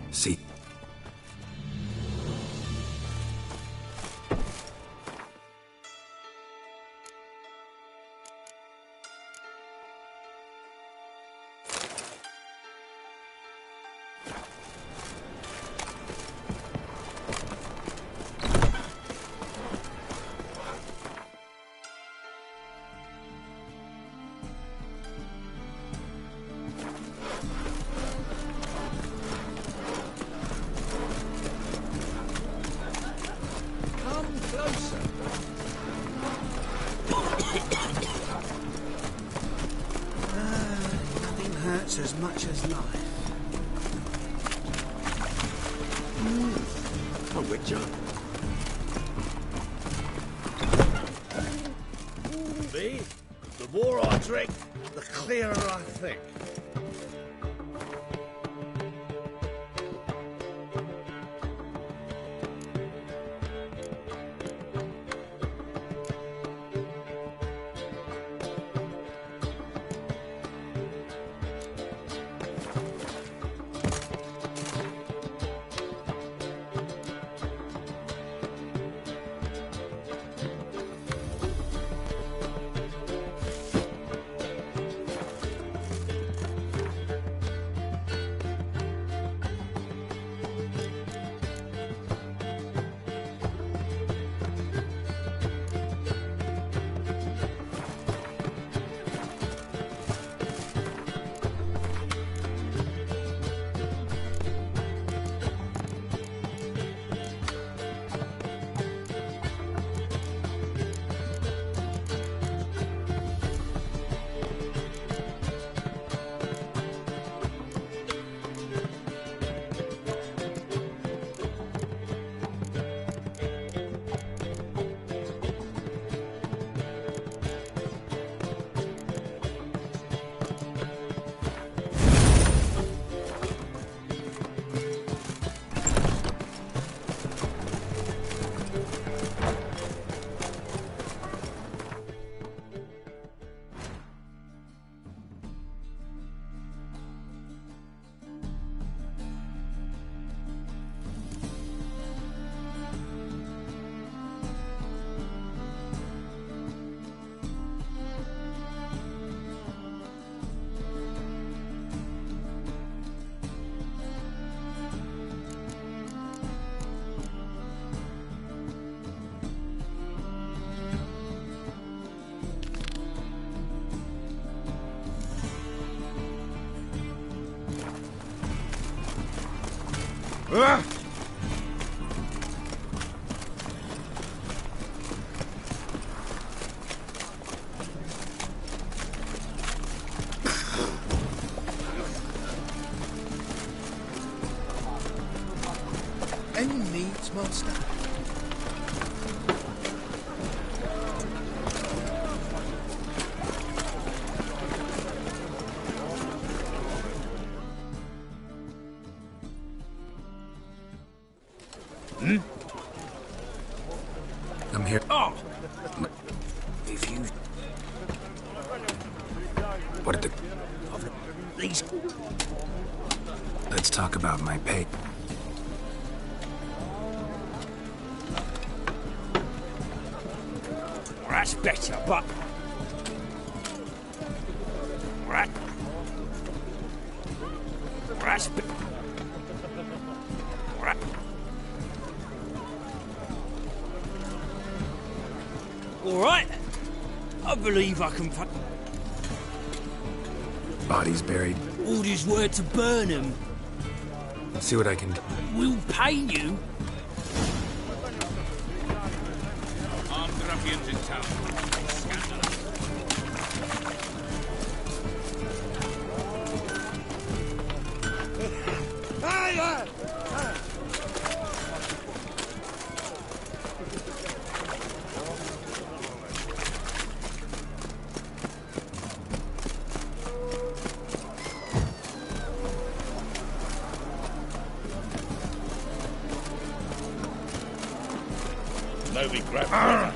See. Nothing hurts as much as life. A witcher. Me? The more I drink, the clearer I think. Any needs, master? I'm here. Oh! If you... What did These... Let's talk about my pay. That's better, but... Right. That's... Right. All right. I believe I can Bodies buried. Orders were to burn them. See what I can do. We'll pay you. Armed ruffians in town. Scandalous. Moby grabbed weather.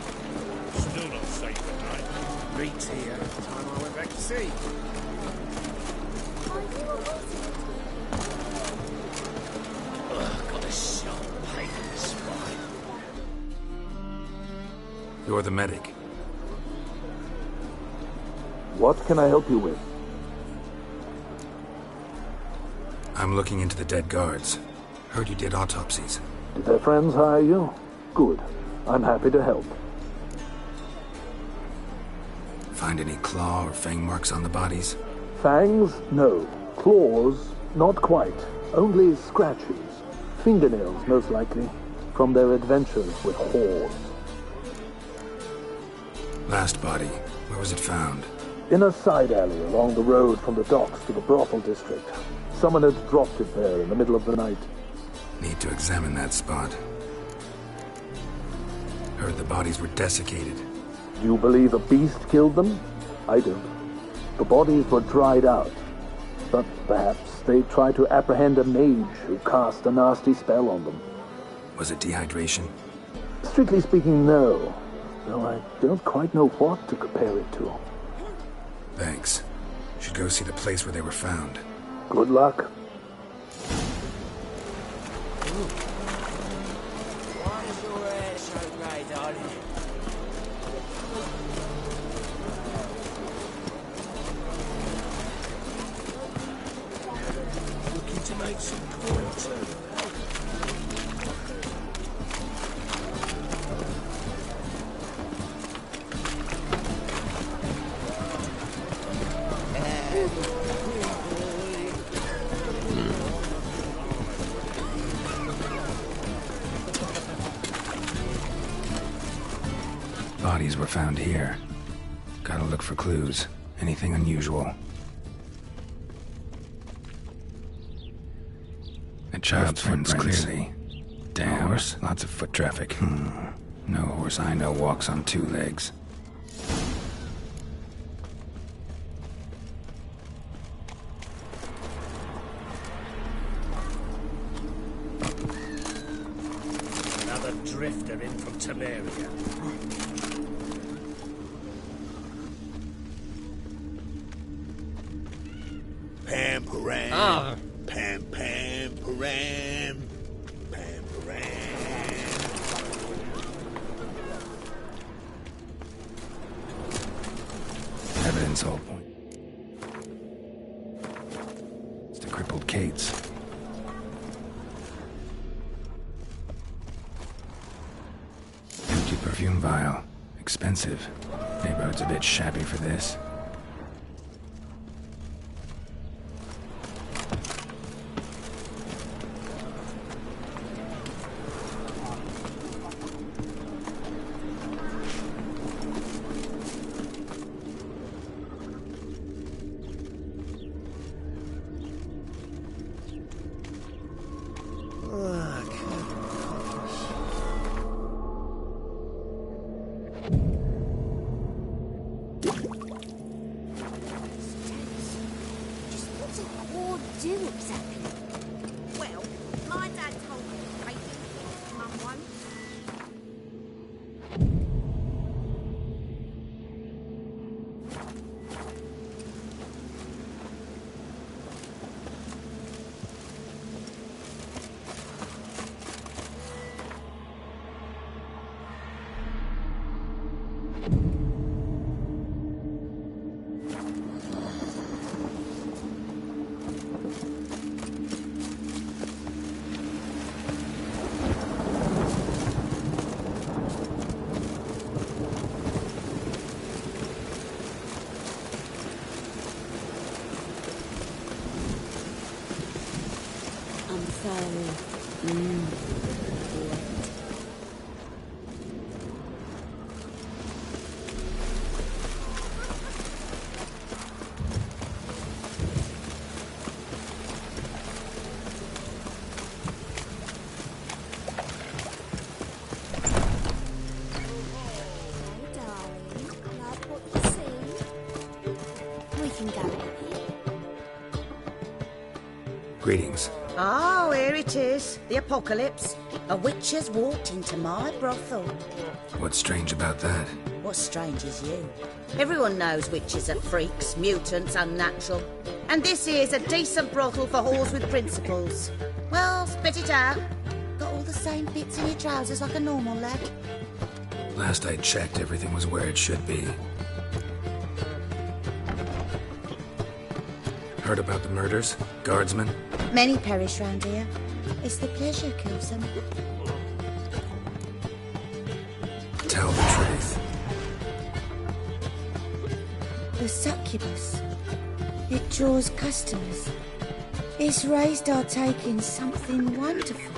Still not safe at night. Reed's here. Time I went back to sea. Ugh, got a sharp pain in the spine. You're the medic. What can I help you with? I'm looking into the dead guards. Heard you did autopsies. Did their friends hire you? Good. I'm happy to help. Find any claw or fang marks on the bodies? Fangs? No. Claws? Not quite. Only scratches. Fingernails, most likely. From their adventures with whores. Last body. Where was it found? In a side alley along the road from the docks to the brothel district. Someone had dropped it there in the middle of the night. Need to examine that spot. Heard the bodies were desiccated. Do you believe a beast killed them? I don't. The bodies were dried out. But perhaps they tried to apprehend a mage who cast a nasty spell on them. Was it dehydration? Strictly speaking, no. Though I don't quite know what to compare it to. Thanks. Should go see the place where they were found. Good luck. Looking to make some coin too. Bodies were found here. Gotta look for clues. Anything unusual. A child's footprints, clearly. Damn, horse? Lots of foot traffic. No horse I know walks on two legs. Another drifter in from Temeria. Pam param. Ah. Pam pam param. Pam param. Evidence all point. It's the crippled Kates. Empty perfume vial. Expensive. Neighborhood's a bit shabby for this. What's a whore do exactly? Well, my dad told me to break it, Mum won't. Greetings. Oh, here it is. The apocalypse. A witch has walked into my brothel. What's strange about that? What's strange is you. Everyone knows witches are freaks, mutants, unnatural. And this here's a decent brothel for whores with principles. Well, spit it out. Got all the same bits in your trousers like a normal lad. Last I checked, everything was where it should be. Heard about the murders? Guardsmen? Many perish round here. It's the pleasure kills them. Tell the truth. The succubus. It draws customers. It's raised our take in something wonderful.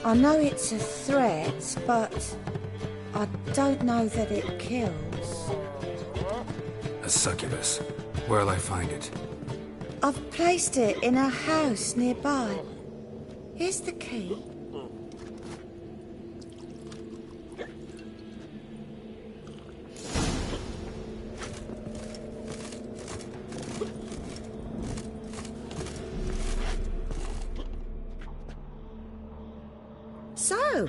I know it's a threat, but I don't know that it kills. A succubus. Where'll I find it? I've placed it in a house nearby. Here's the key. So,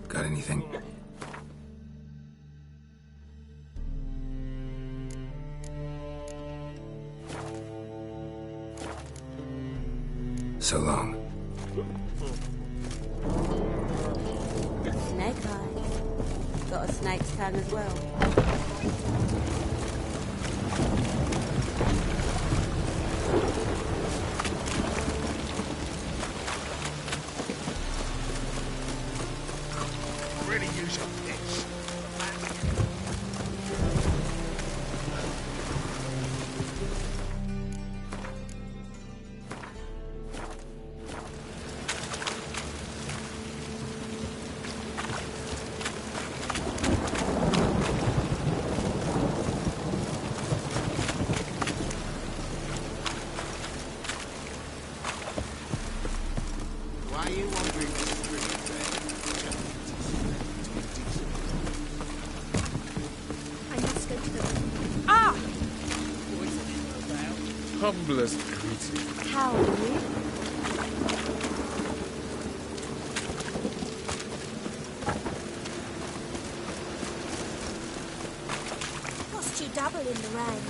Got anything? So long. Snake eye. Got a snake's tongue as well. Really use a pitch. Why are you wandering the street then? I must go to the... Ah! Humblest greeting. How are you? Cost you double in the rain.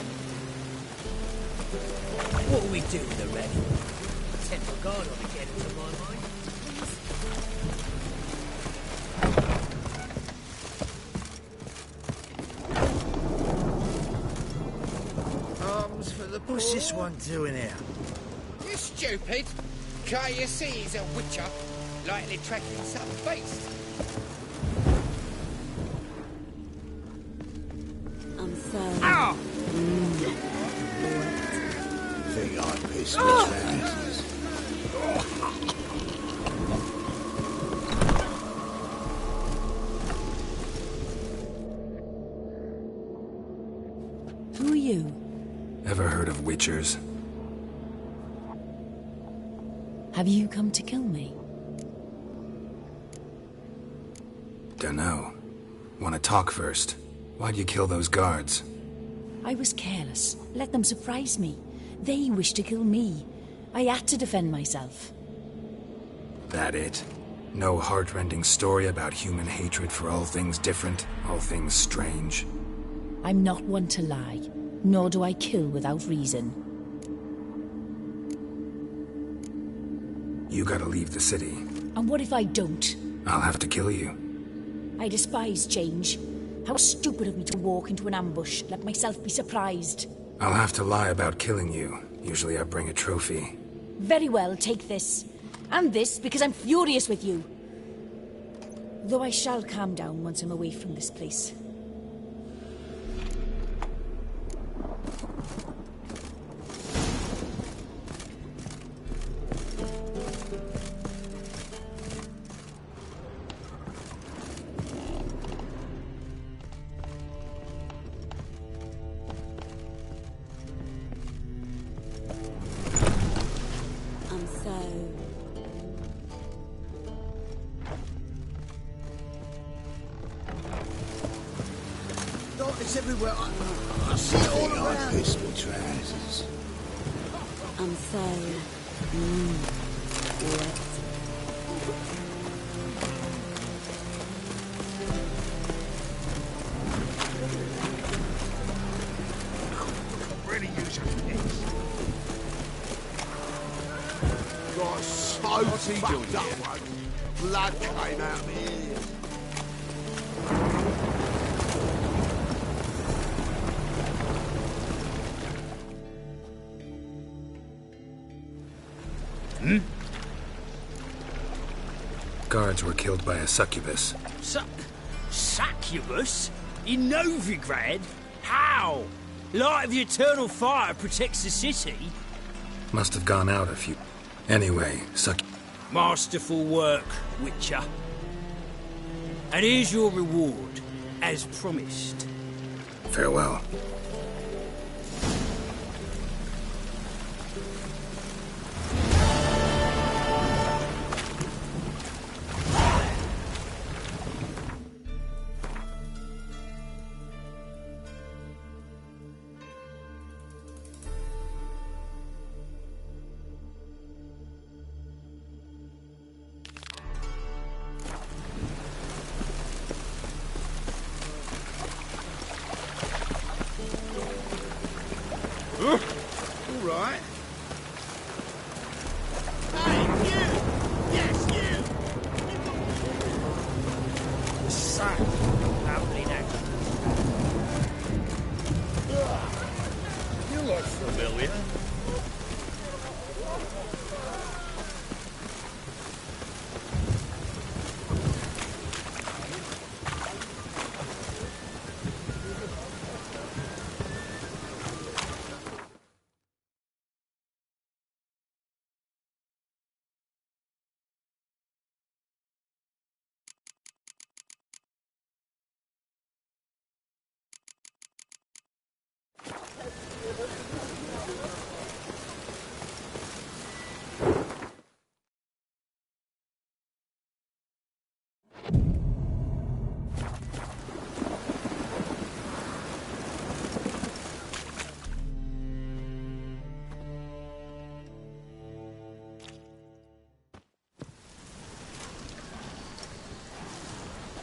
What do we do with the rain? Temple guard on again, to my mind. Arms for the What's this one doing here? You stupid! Can't you see he's a witcher? Likely tracking some beast. I'm sorry. Ow! Think I pissed my trousers. Who are you? Ever heard of witchers? Have you come to kill me? Dunno. Wanna talk first? Why'd you kill those guards? I was careless. Let them surprise me. They wished to kill me. I had to defend myself. That it? No heartrending story about human hatred for all things different, all things strange? I'm not one to lie, nor do I kill without reason. You gotta leave the city. And what if I don't? I'll have to kill you. I despise change. How stupid of me to walk into an ambush, let myself be surprised. I'll have to lie about killing you. Usually I bring a trophy. Very well, take this. And this, because I'm furious with you. Though I shall calm down once I'm away from this place. I'm so... It's everywhere. I see it all I around. pissed my trousers. I'm so... wet. Really use your heads. Got so fucked up once. Blood came out of my ears. Guards were killed by a succubus. Succubus? In Novigrad? How? Light of the eternal fire protects the city? Must have gone out a few... Anyway, Masterful work, Witcher. And here's your reward, as promised. Farewell. All right. Hey, you! Yes, you! So, lovely now. You look familiar.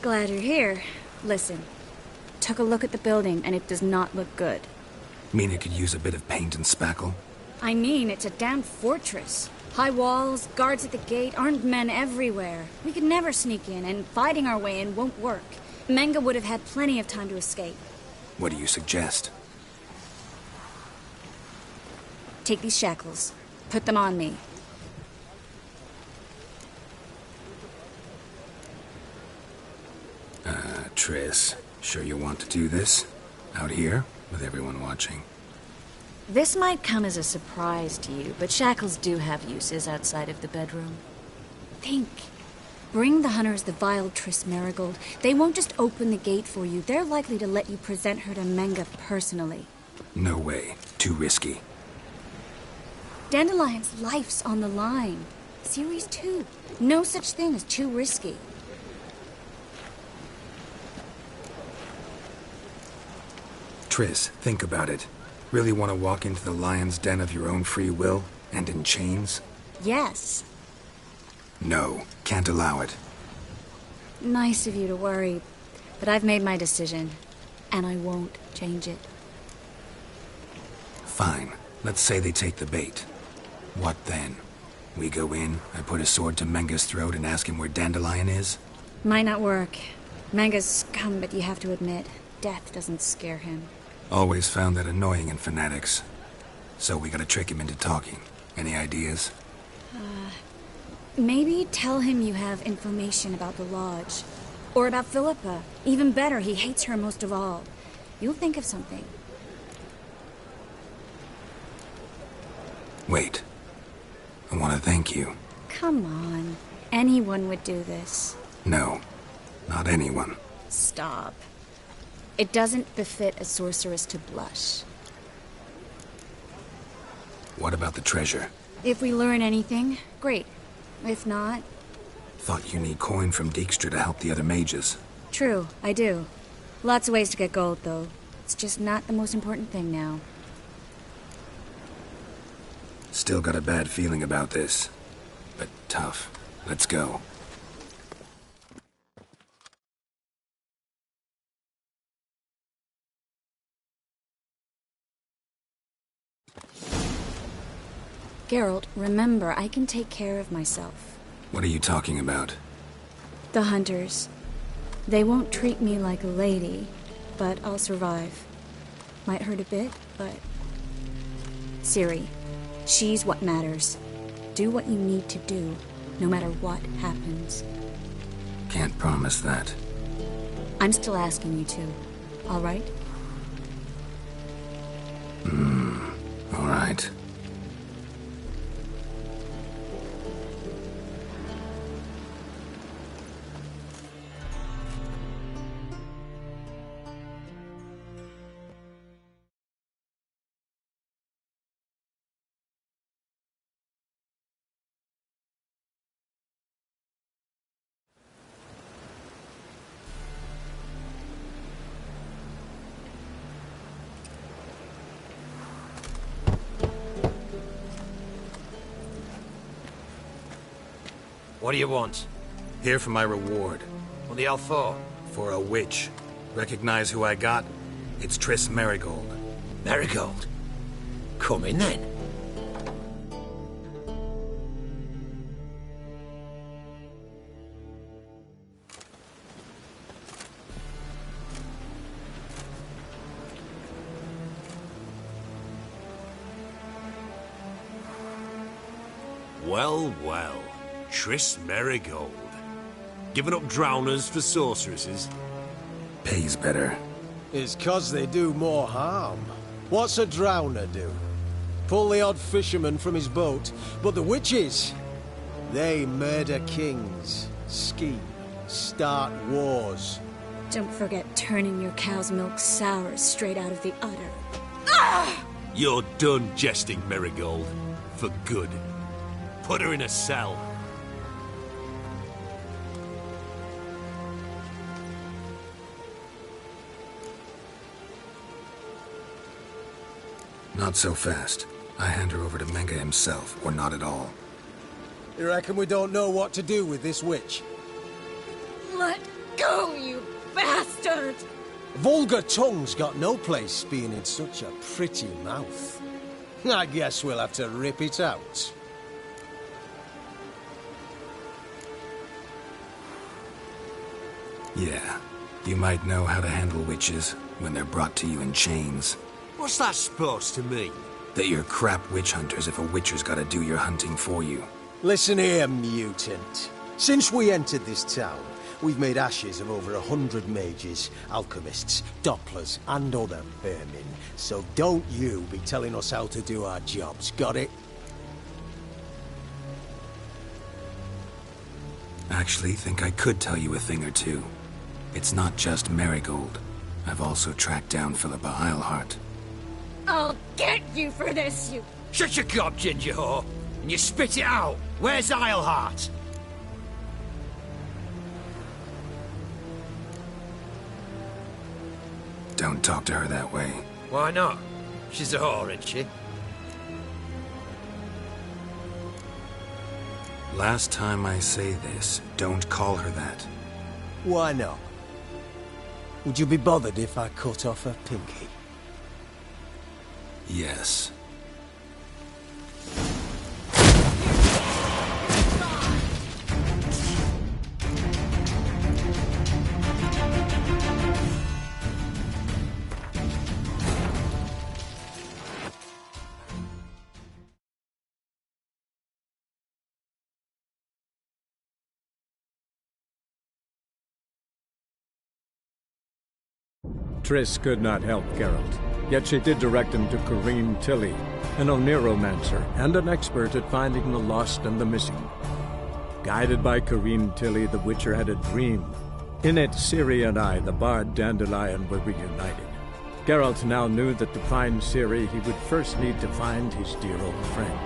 Glad you're here. Listen, took a look at the building and it does not look good. Mean it could use a bit of paint and spackle? I mean, it's a damn fortress. High walls, guards at the gate, armed men everywhere. We could never sneak in, and fighting our way in won't work. Menga would have had plenty of time to escape. What do you suggest? Take these shackles. Put them on me. Triss, sure you want to do this? Out here, with everyone watching? This might come as a surprise to you, but shackles do have uses outside of the bedroom. Think. Bring the hunters the vile Triss Merigold. They won't just open the gate for you. They're likely to let you present her to Menga personally. No way. Too risky. Dandelion's life's on the line. Series 2. No such thing as too risky. Triss, think about it. Really want to walk into the lion's den of your own free will, and in chains? Yes. No, can't allow it. Nice of you to worry, but I've made my decision, and I won't change it. Fine. Let's say they take the bait. What then? We go in, I put a sword to Menga's throat and ask him where Dandelion is? Might not work. Menga's scum, but you have to admit, death doesn't scare him. Always found that annoying in fanatics. So we gotta trick him into talking. Any ideas? Maybe tell him you have information about the Lodge. Or about Philippa. Even better, he hates her most of all. You'll think of something. Wait. I want to thank you. Come on. Anyone would do this. No. Not anyone. Stop. It doesn't befit a sorceress to blush. What about the treasure? If we learn anything, great. If not... Thought you need coin from Dijkstra to help the other mages. True, I do. Lots of ways to get gold, though. It's just not the most important thing now. Still got a bad feeling about this. But tough. Let's go. Geralt, remember, I can take care of myself. What are you talking about? The hunters. They won't treat me like a lady, but I'll survive. Might hurt a bit, but... Ciri, she's what matters. Do what you need to do, no matter what happens. Can't promise that. I'm still asking you to, all right? All right. What do you want? Here for my reward. What the hell for? For a witch. Recognize who I got? It's Triss Merigold. Merigold? Come in then. Well, well. Triss Merigold. Giving up drowners for sorceresses? Pays better. It's 'cause they do more harm. What's a drowner do? Pull the odd fisherman from his boat, but the witches, they murder kings, scheme, start wars. Don't forget turning your cow's milk sour straight out of the udder. You're done jesting, Merigold. For good. Put her in a cell. Not so fast. I hand her over to Menga himself, or not at all. You reckon we don't know what to do with this witch? Let go, you bastard! Vulgar tongue's got no place being in such a pretty mouth. I guess we'll have to rip it out. Yeah. You might know how to handle witches when they're brought to you in chains. What's that supposed to mean? That you're crap witch hunters if a witcher's gotta do your hunting for you. Listen here, mutant. Since we entered this town, we've made ashes of over 100 mages, alchemists, dopplers, and other vermin. So don't you be telling us how to do our jobs, got it? Actually, think I could tell you a thing or two. It's not just Merigold. I've also tracked down Philippa Eilhart. I'll get you for this, you... Shut your gob, ginger whore, and you spit it out. Where's Eilhart? Don't talk to her that way. Why not? She's a whore, isn't she? Last time I say this, don't call her that. Why not? Would you be bothered if I cut off her pinky? Yes. Triss could not help Geralt, yet she did direct him to Corrine Tilly, an Oniromancer and an expert at finding the lost and the missing. Guided by Corrine Tilly, the Witcher had a dream. In it, Ciri and I, the bard Dandelion, were reunited. Geralt now knew that to find Ciri, he would first need to find his dear old friend.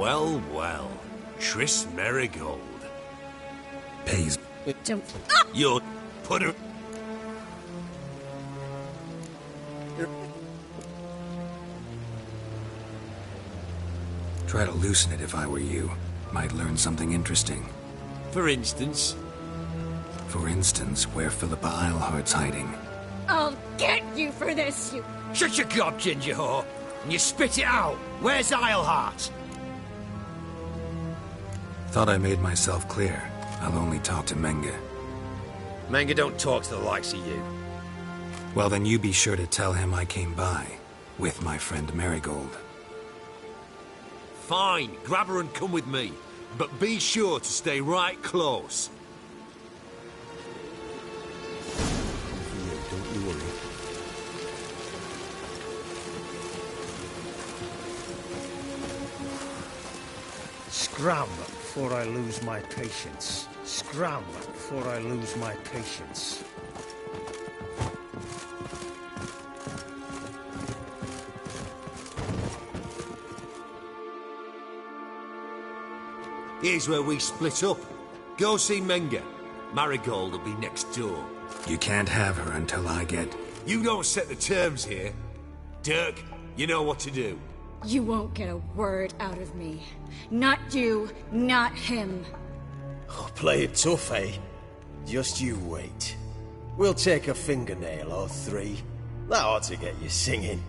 Well, well. Triss Merigold. Pays. Don't... You'll put her... Try to loosen it if I were you. Might learn something interesting. For instance? For instance, where Philippa Eilhart's hiding. I'll get you for this, you... Shut your gob, ginger whore, and you spit it out. Where's Eilhart? Thought I made myself clear. I'll only talk to Menge. Menge don't talk to the likes of you. Well, then you be sure to tell him I came by. With my friend Marigold. Fine, grab her and come with me. But be sure to stay right close. Don't you worry. Scram before I lose my patience. Scram before I lose my patience. Here's where we split up. Go see Menge. Marigold will be next door. You can't have her until I get... You don't set the terms here. Dirk, you know what to do. You won't get a word out of me. Not you, not him. Oh, play it tough, eh? Just you wait. We'll take a fingernail or three. That ought to get you singing.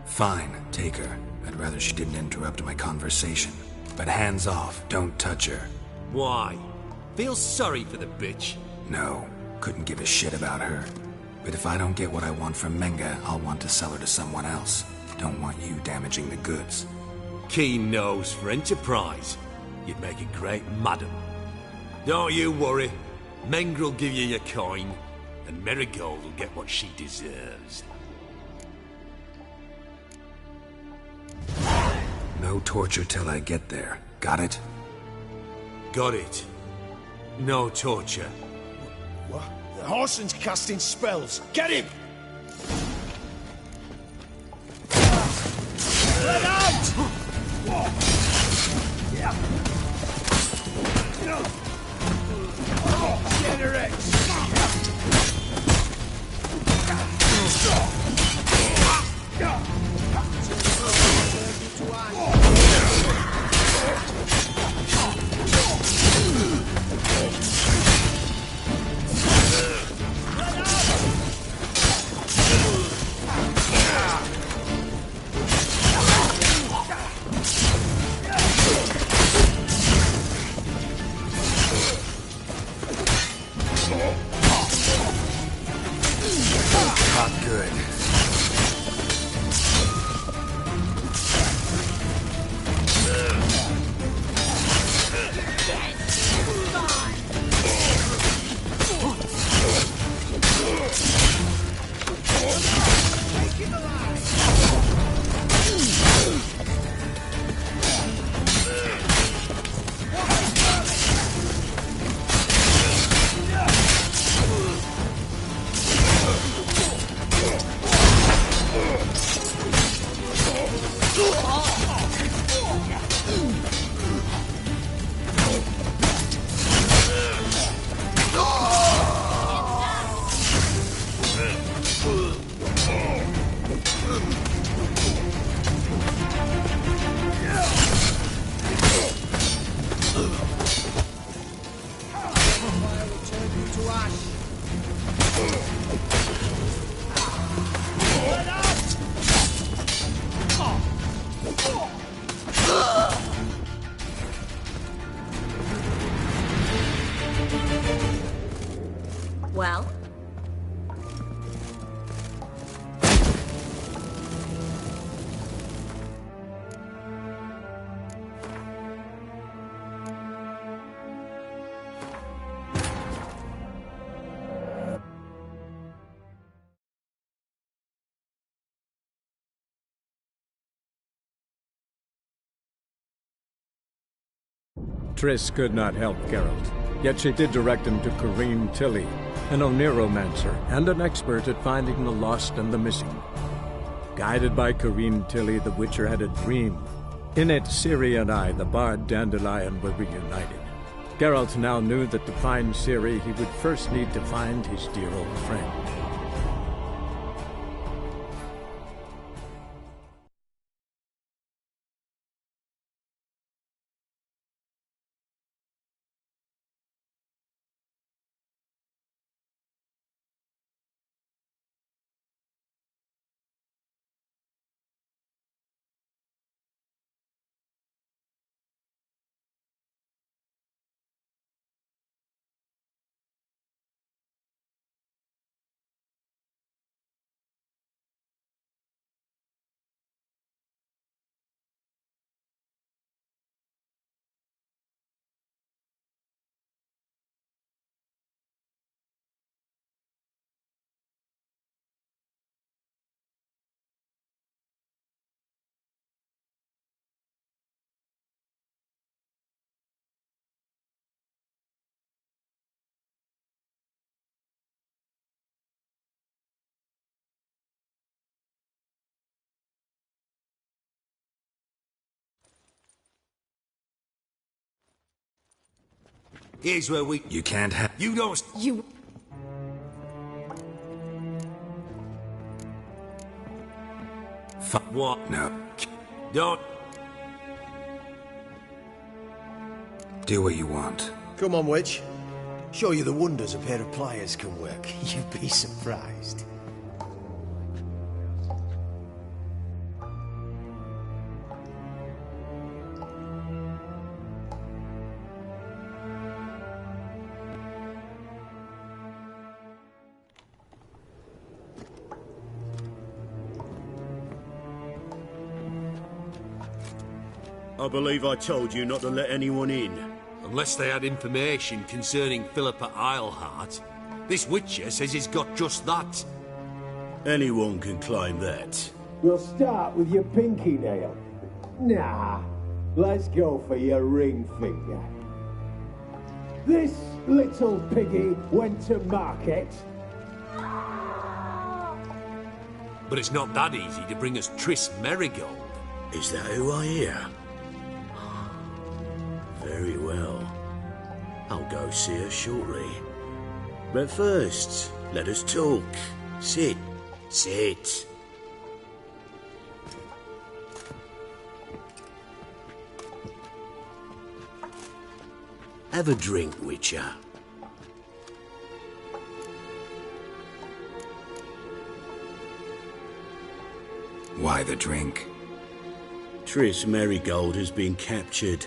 Fine, take her. I'd rather she didn't interrupt my conversation. But hands off, don't touch her. Why? Feel sorry for the bitch? No, couldn't give a shit about her. But if I don't get what I want from Menge, I'll want to sell her to someone else. Don't want you damaging the goods. Keen nose for enterprise. You'd make a great madam. Don't you worry. Menge'll give you your coin, and Marigold will get what she deserves. No torture till I get there. Got it? Got it. No torture. What? The Horson's casting spells. Get him! Let out! Not good. Well? Triss could not help Geralt, yet she did direct him to Corinne Tilly, an Oniromancer and an expert at finding the lost and the missing. Guided by Corrine Tilly, the Witcher had a dream. In it, Ciri and I, the bard Dandelion, were reunited. Geralt now knew that to find Ciri, he would first need to find his dear old friend. Here's where we... You can't have... You don't... You... What? No. Don't... Do what you want. Come on, witch. Show you the wonders a pair of pliers can work. You'd be surprised. I believe I told you not to let anyone in. Unless they had information concerning Philippa Eilhart. This Witcher says he's got just that. Anyone can claim that. We'll start with your pinky nail. Nah, let's go for your ring finger. This little piggy went to market. But it's not that easy to bring us Triss Merigold. Is that who I hear? Very well. I'll go see her shortly. But first, let us talk. Sit. Sit. Have a drink, Witcher. Why the drink? Triss Merigold has been captured.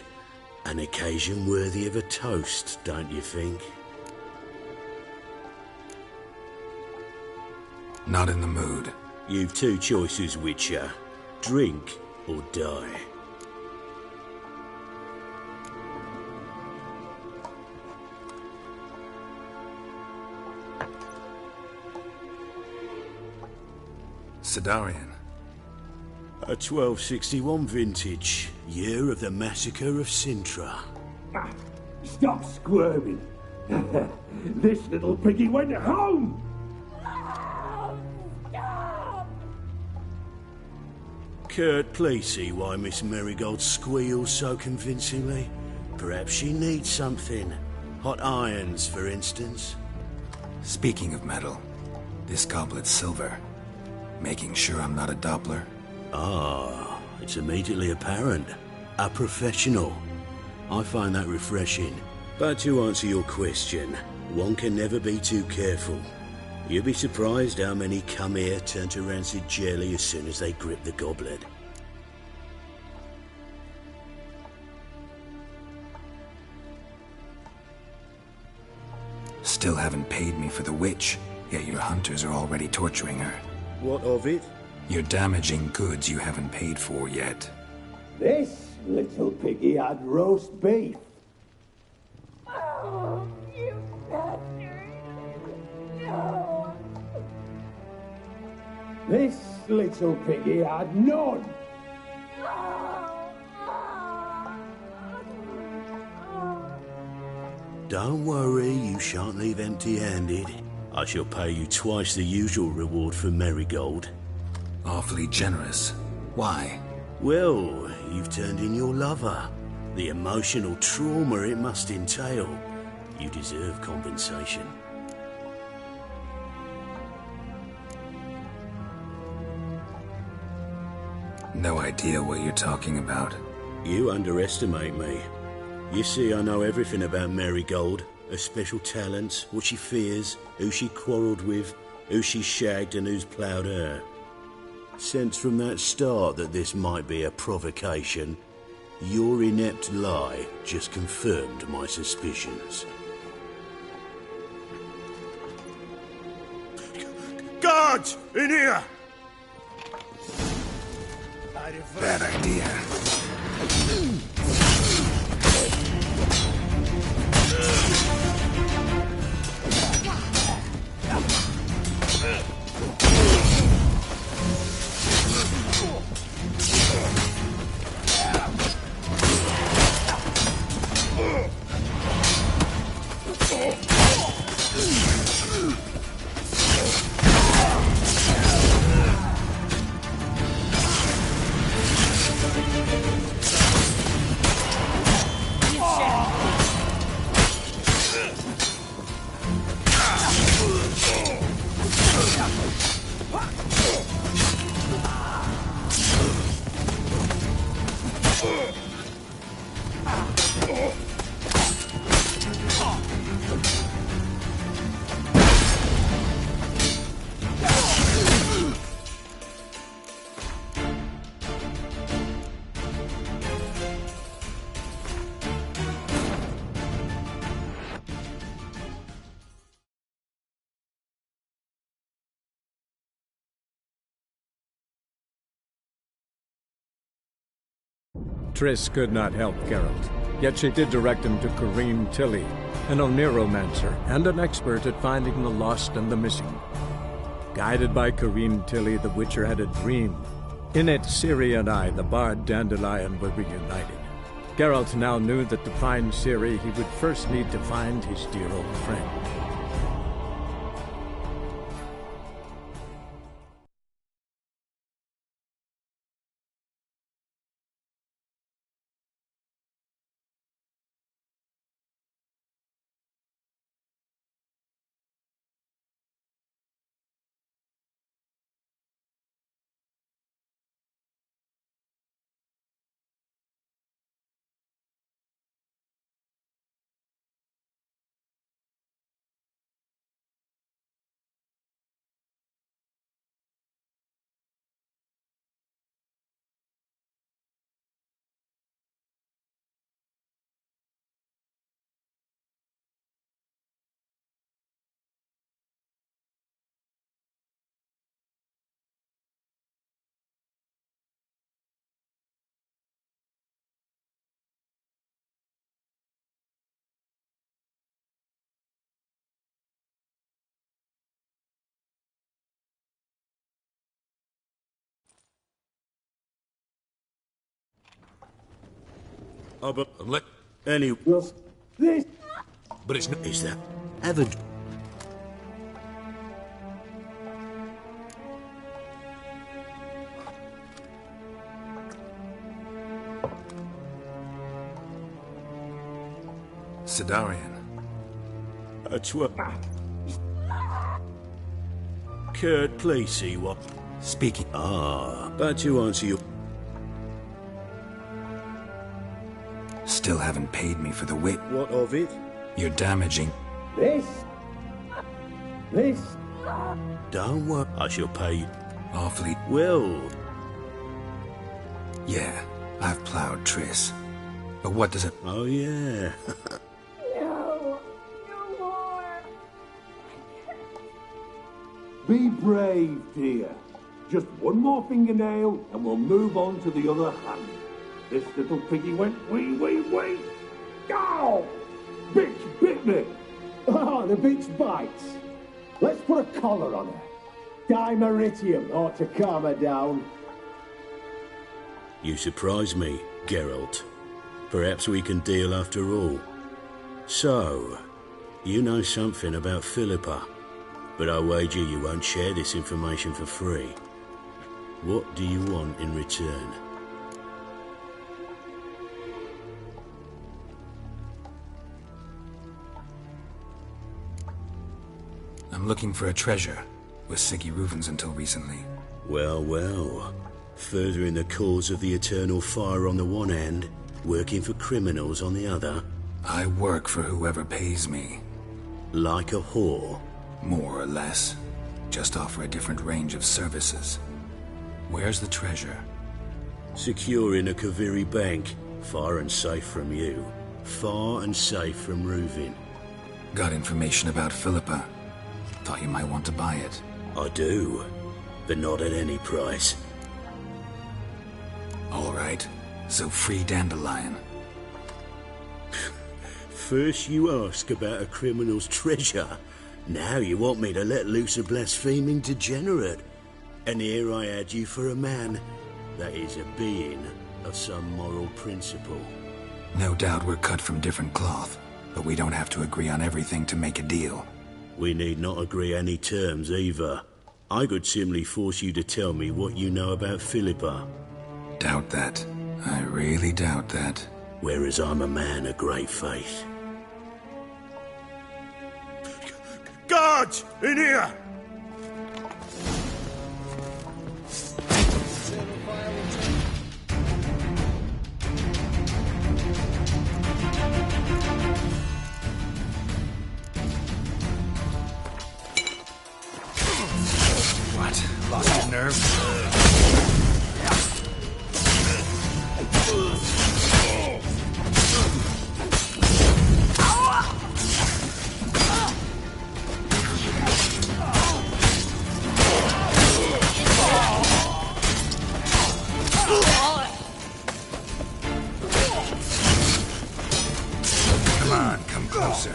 An occasion worthy of a toast, don't you think? Not in the mood. You've two choices, Witcher. Drink or die. Sidarian. A 1261 vintage, year of the massacre of Sintra. Stop squirming. This little piggy went home. Kurt, please see why Miss Merigold squeals so convincingly. Perhaps she needs something. Hot irons, for instance. Speaking of metal, this goblet's silver. Making sure I'm not a Doppler. Ah, it's immediately apparent. A professional. I find that refreshing. But to answer your question, one can never be too careful. You'll be surprised how many come here turn to rancid jelly as soon as they grip the goblet. Still haven't paid me for the witch, yet your hunters are already torturing her. What of it? You're damaging goods you haven't paid for yet. This little piggy had roast beef. Oh, you bastard. No. This little piggy had none. Don't worry, you shan't leave empty-handed. I shall pay you twice the usual reward for Merigold. Awfully generous. Why? Well, you've turned in your lover. The emotional trauma it must entail. You deserve compensation. No idea what you're talking about. You underestimate me. You see, I know everything about Marigold. Her special talents, what she fears, who she quarrelled with, who she shagged and who's ploughed her. Sensed from that start that this might be a provocation, your inept lie just confirmed my suspicions. Guards! In here! Bad idea. Triss could not help Geralt, yet she did direct him to Corrine Tilly, an Oneiromancer and an expert at finding the lost and the missing. Guided by Corrine Tilly, the Witcher had a dream. In it, Ciri and I, the bard Dandelion, were reunited. Geralt now knew that to find Ciri, he would first need to find his dear old friend. Oh, but any this. But it's not. Is that Evan? Sidarian. That's what. Kurt, please see what. Speaking. But to answer your. Still haven't paid me for the wit. What of it? You're damaging. This. Don't worry, I shall pay you. Awfully well. Yeah, I've plowed Triss. But what does it... Oh, yeah. No more. Be brave, dear. Just one more fingernail and we'll move on to the other hand. This little piggy went wee. Ow! Bitch bit me! Oh, the bitch bites. Let's put a collar on her. Dimeritium ought to calm her down. You surprise me, Geralt. Perhaps we can deal after all. So, you know something about Philippa, but I wager you won't share this information for free. What do you want in return? I'm looking for a treasure. Was Siggy Reuven's until recently. Well, well. Furthering the cause of the Eternal Fire on the one hand, working for criminals on the other. I work for whoever pays me. Like a whore? More or less. Just offer a different range of services. Where's the treasure? Secure in a Kaviri bank. Far and safe from you. Far and safe from Reuven. Got information about Philippa. Thought you might want to buy it. I do, but not at any price. All right, so free Dandelion. First you ask about a criminal's treasure. Now you want me to let loose a blaspheming degenerate. And here I had you for a man. That is a being of some moral principle. No doubt we're cut from different cloth, but we don't have to agree on everything to make a deal. We need not agree any terms either. I could simply force you to tell me what you know about Philippa. Doubt that. I really doubt that. Whereas I'm a man of great faith. Guards! In here! What? Lost your nerve? Come on, come closer.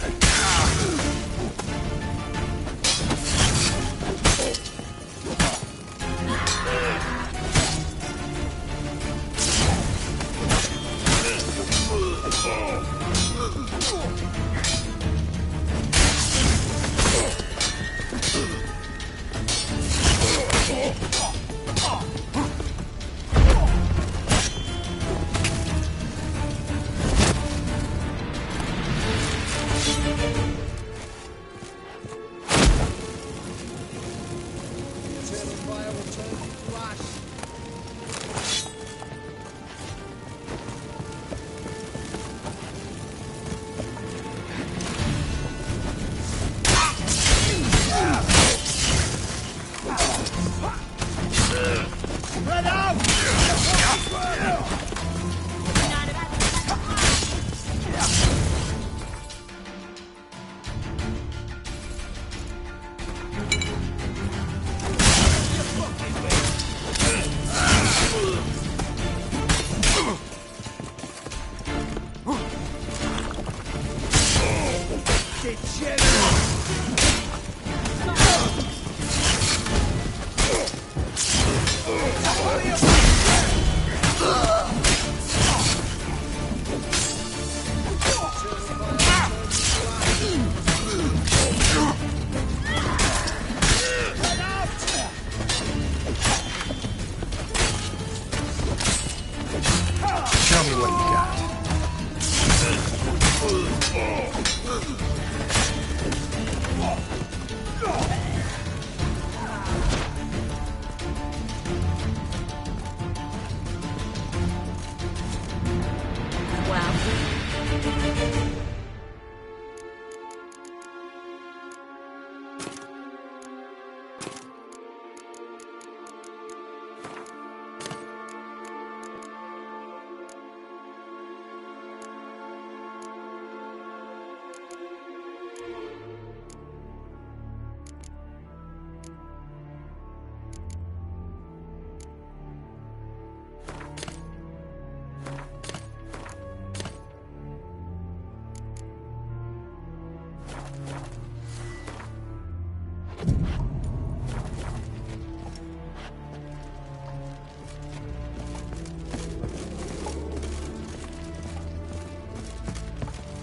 Tell me what you got.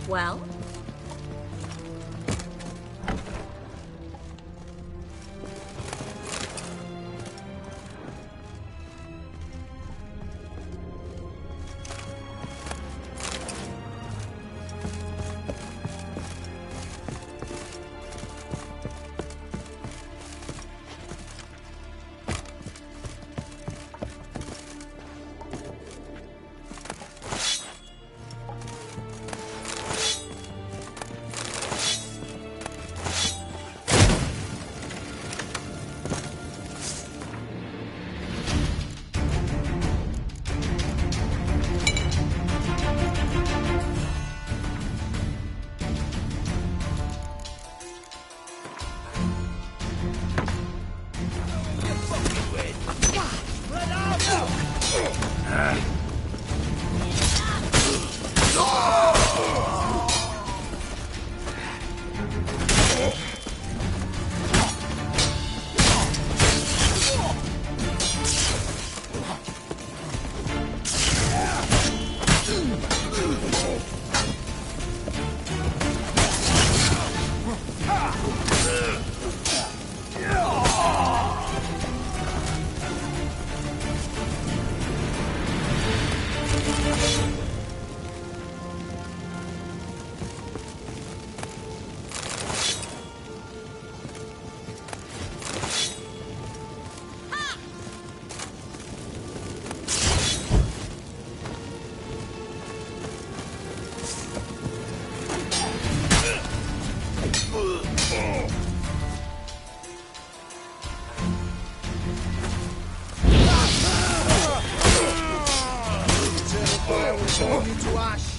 Well? Turn you to ash.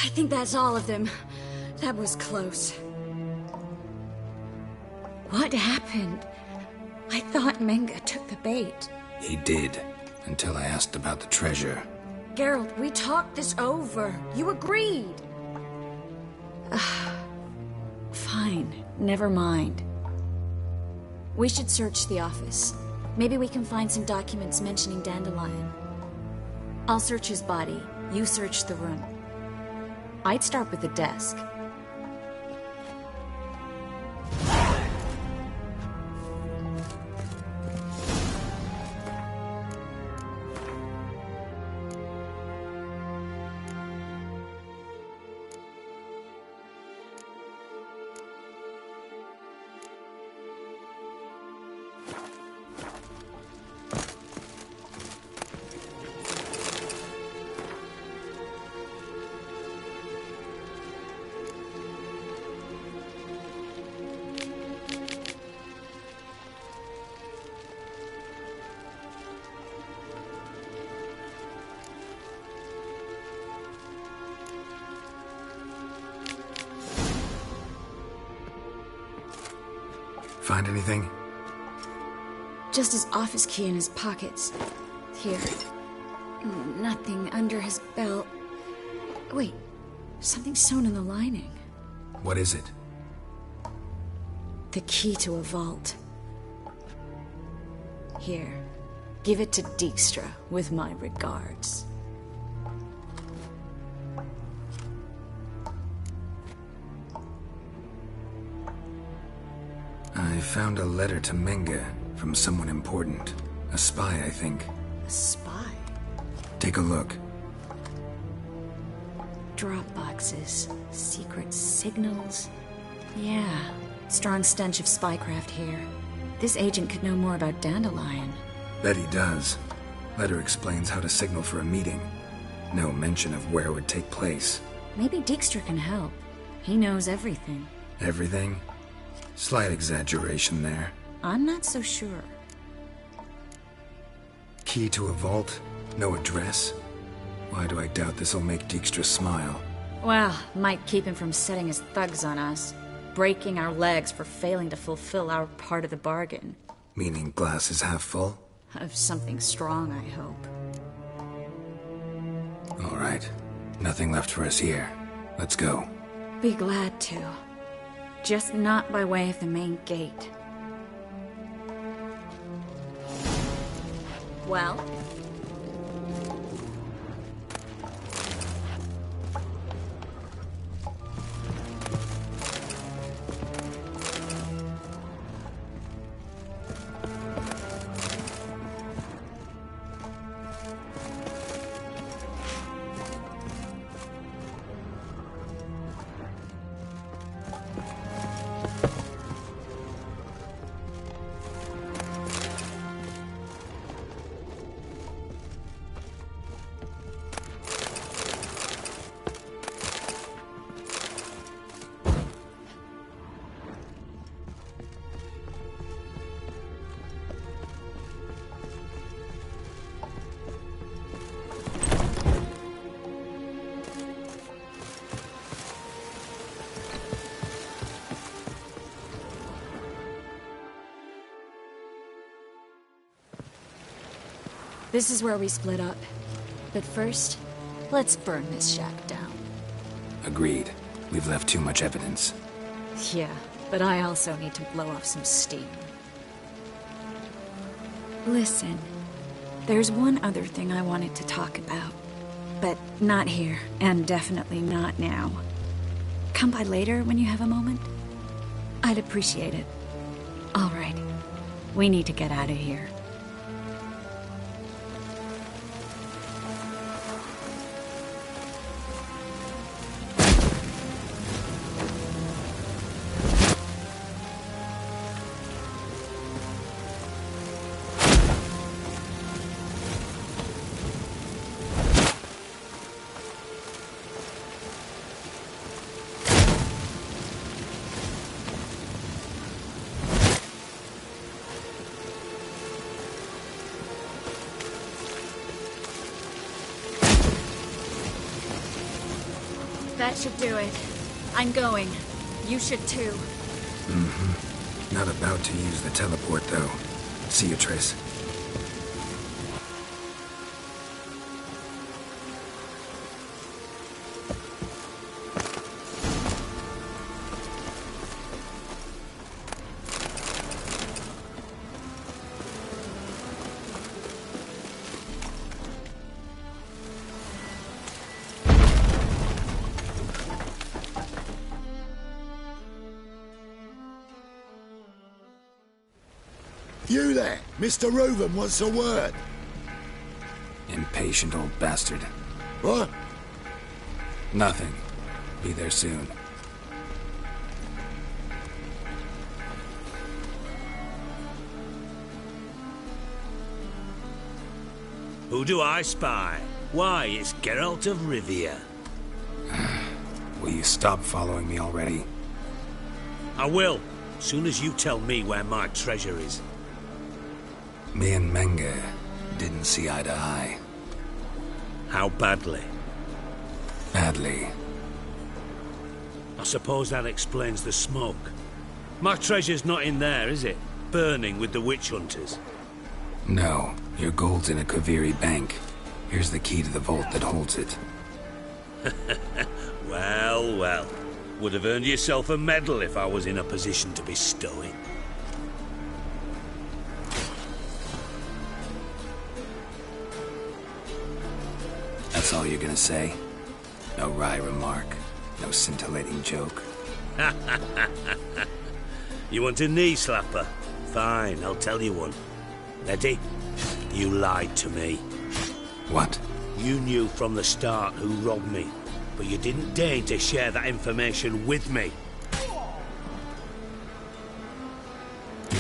I think that's all of them. That was close. What happened? I thought Menge took the bait. He did, until I asked about the treasure. Geralt, we talked this over. You agreed. Fine, never mind. We should search the office. Maybe we can find some documents mentioning Dandelion. I'll search his body. You search the room. I'd start with the desk. Find anything? Just his office key in his pockets. Here. Nothing under his belt. Wait, something sewn in the lining. What is it? The key to a vault. Here, give it to Dijkstra with my regards. I found a letter to Menge from someone important. A spy, I think. A spy? Take a look. Drop boxes, secret signals. Yeah, strong stench of spycraft here. This agent could know more about Dandelion. Bet he does. Letter explains how to signal for a meeting. No mention of where it would take place. Maybe Dijkstra can help. He knows everything. Everything? Slight exaggeration there. I'm not so sure. Key to a vault? No address? Why do I doubt this'll make Dijkstra smile? Well, might keep him from setting his thugs on us. Breaking our legs for failing to fulfill our part of the bargain. Meaning glass is half full? Of something strong, I hope. All right. Nothing left for us here. Let's go. Be glad to. Just not by way of the main gate. Well? This is where we split up. But first, let's burn this shack down. Agreed. We've left too much evidence. Yeah, but I also need to blow off some steam. Listen, there's one other thing I wanted to talk about. But not here, and definitely not now. Come by later when you have a moment? I'd appreciate it. All right. We need to get out of here. That should do it. I'm going. You should too. Mm-hmm. Not about to use the teleport, though. See you, Triss. You there! Mr. Reuven wants a word. Impatient old bastard. What? Nothing. Be there soon. Who do I spy? Why, it's Geralt of Rivia. Will you stop following me already? I will, soon as you tell me where my treasure is. Me and Menge didn't see eye to eye. How badly? Badly. I suppose that explains the smoke. My treasure's not in there, is it? Burning with the witch hunters. No, your gold's in a Kaviri bank. Here's the key to the vault that holds it. Well, well. Would have earned yourself a medal if I was in a position to bestow it. That's all you're gonna say? No wry remark, no scintillating joke. You want a knee slapper? Fine, I'll tell you one. Ready? You lied to me. What? You knew from the start who robbed me, but you didn't deign to share that information with me.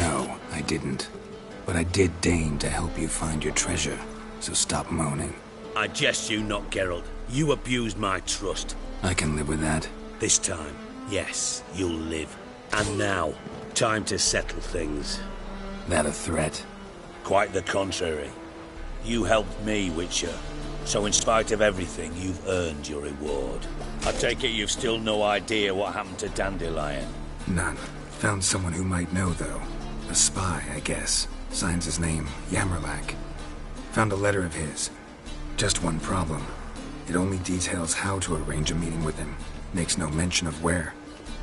No, I didn't. But I did deign to help you find your treasure, so stop moaning. I jest you not, Geralt. You abused my trust. I can live with that. This time, yes, you'll live. And now, time to settle things. That a threat? Quite the contrary. You helped me, Witcher. So in spite of everything, you've earned your reward. I take it you've still no idea what happened to Dandelion? None. Found someone who might know, though. A spy, I guess. Signs his name, Yammerlak. Found a letter of his. Just one problem. It only details how to arrange a meeting with him. Makes no mention of where.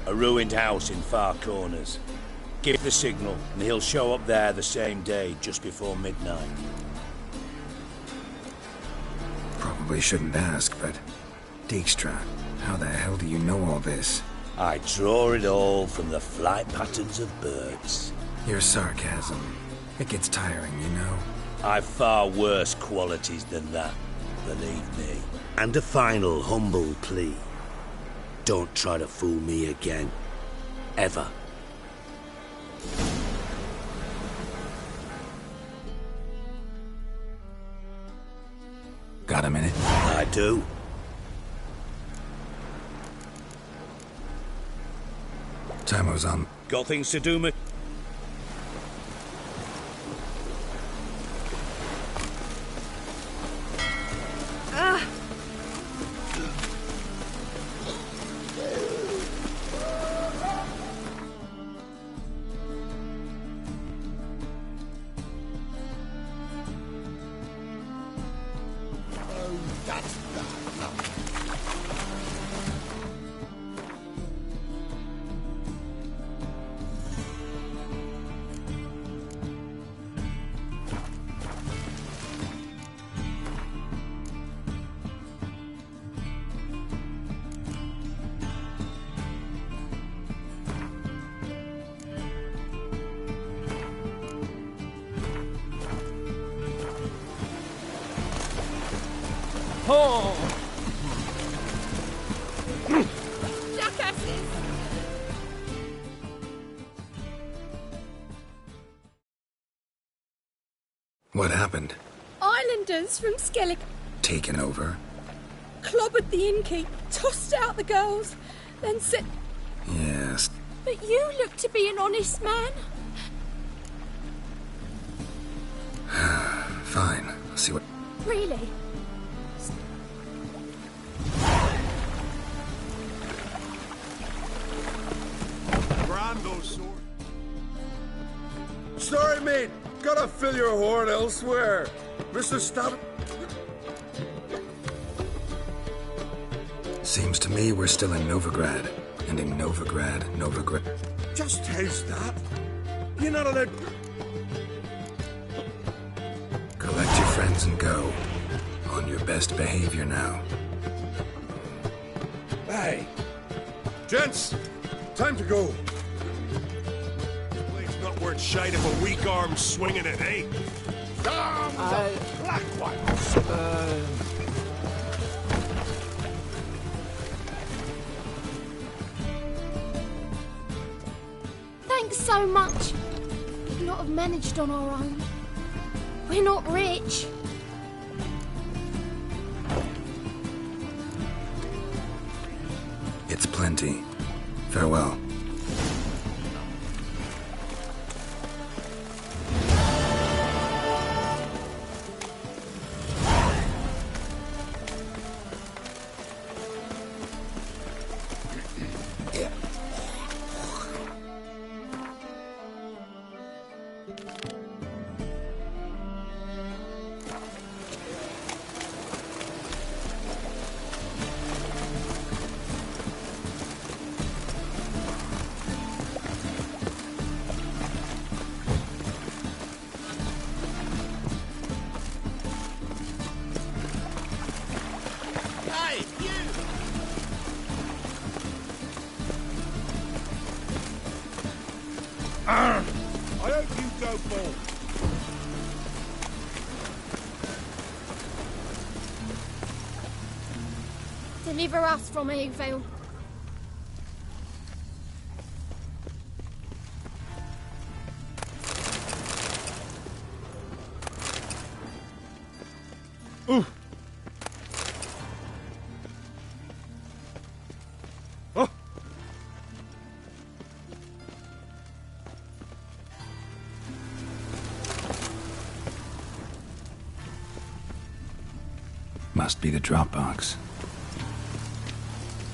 A ruined house in Far Corners. Give the signal, and he'll show up there the same day, just before midnight. Probably shouldn't ask, but... Dijkstra, how the hell do you know all this? I draw it all from the flight patterns of birds. Your sarcasm. It gets tiring, you know? I've far worse qualities than that, believe me. And a final humble plea. Don't try to fool me again. Ever. Got a minute? I do. Timer's on. Got things to do, mate? Oh! Jackasses! What happened? Islanders from Skellig Taken over? clobbered the innkeep, tossed out the girls, then said... Yes. But you look to be an honest man. Fine. I'll see what... Really? handle sort. Sorry, mate. Gotta fill your horn elsewhere. Mr. Stab... Seems to me we're still in Novigrad. And in Novigrad... Just how's that? You're not allowed... Collect your friends and go. On your best behavior now. Hey! Gents! Time to go. It's not worth shite if a weak arm swinging it, eh? Damn the black ones! Thanks so much. We could not have managed on our own. We're not rich. It's plenty. Farewell. I hope you go forward. Deliver us from evil. Ooh. Oh. Must be the drop box.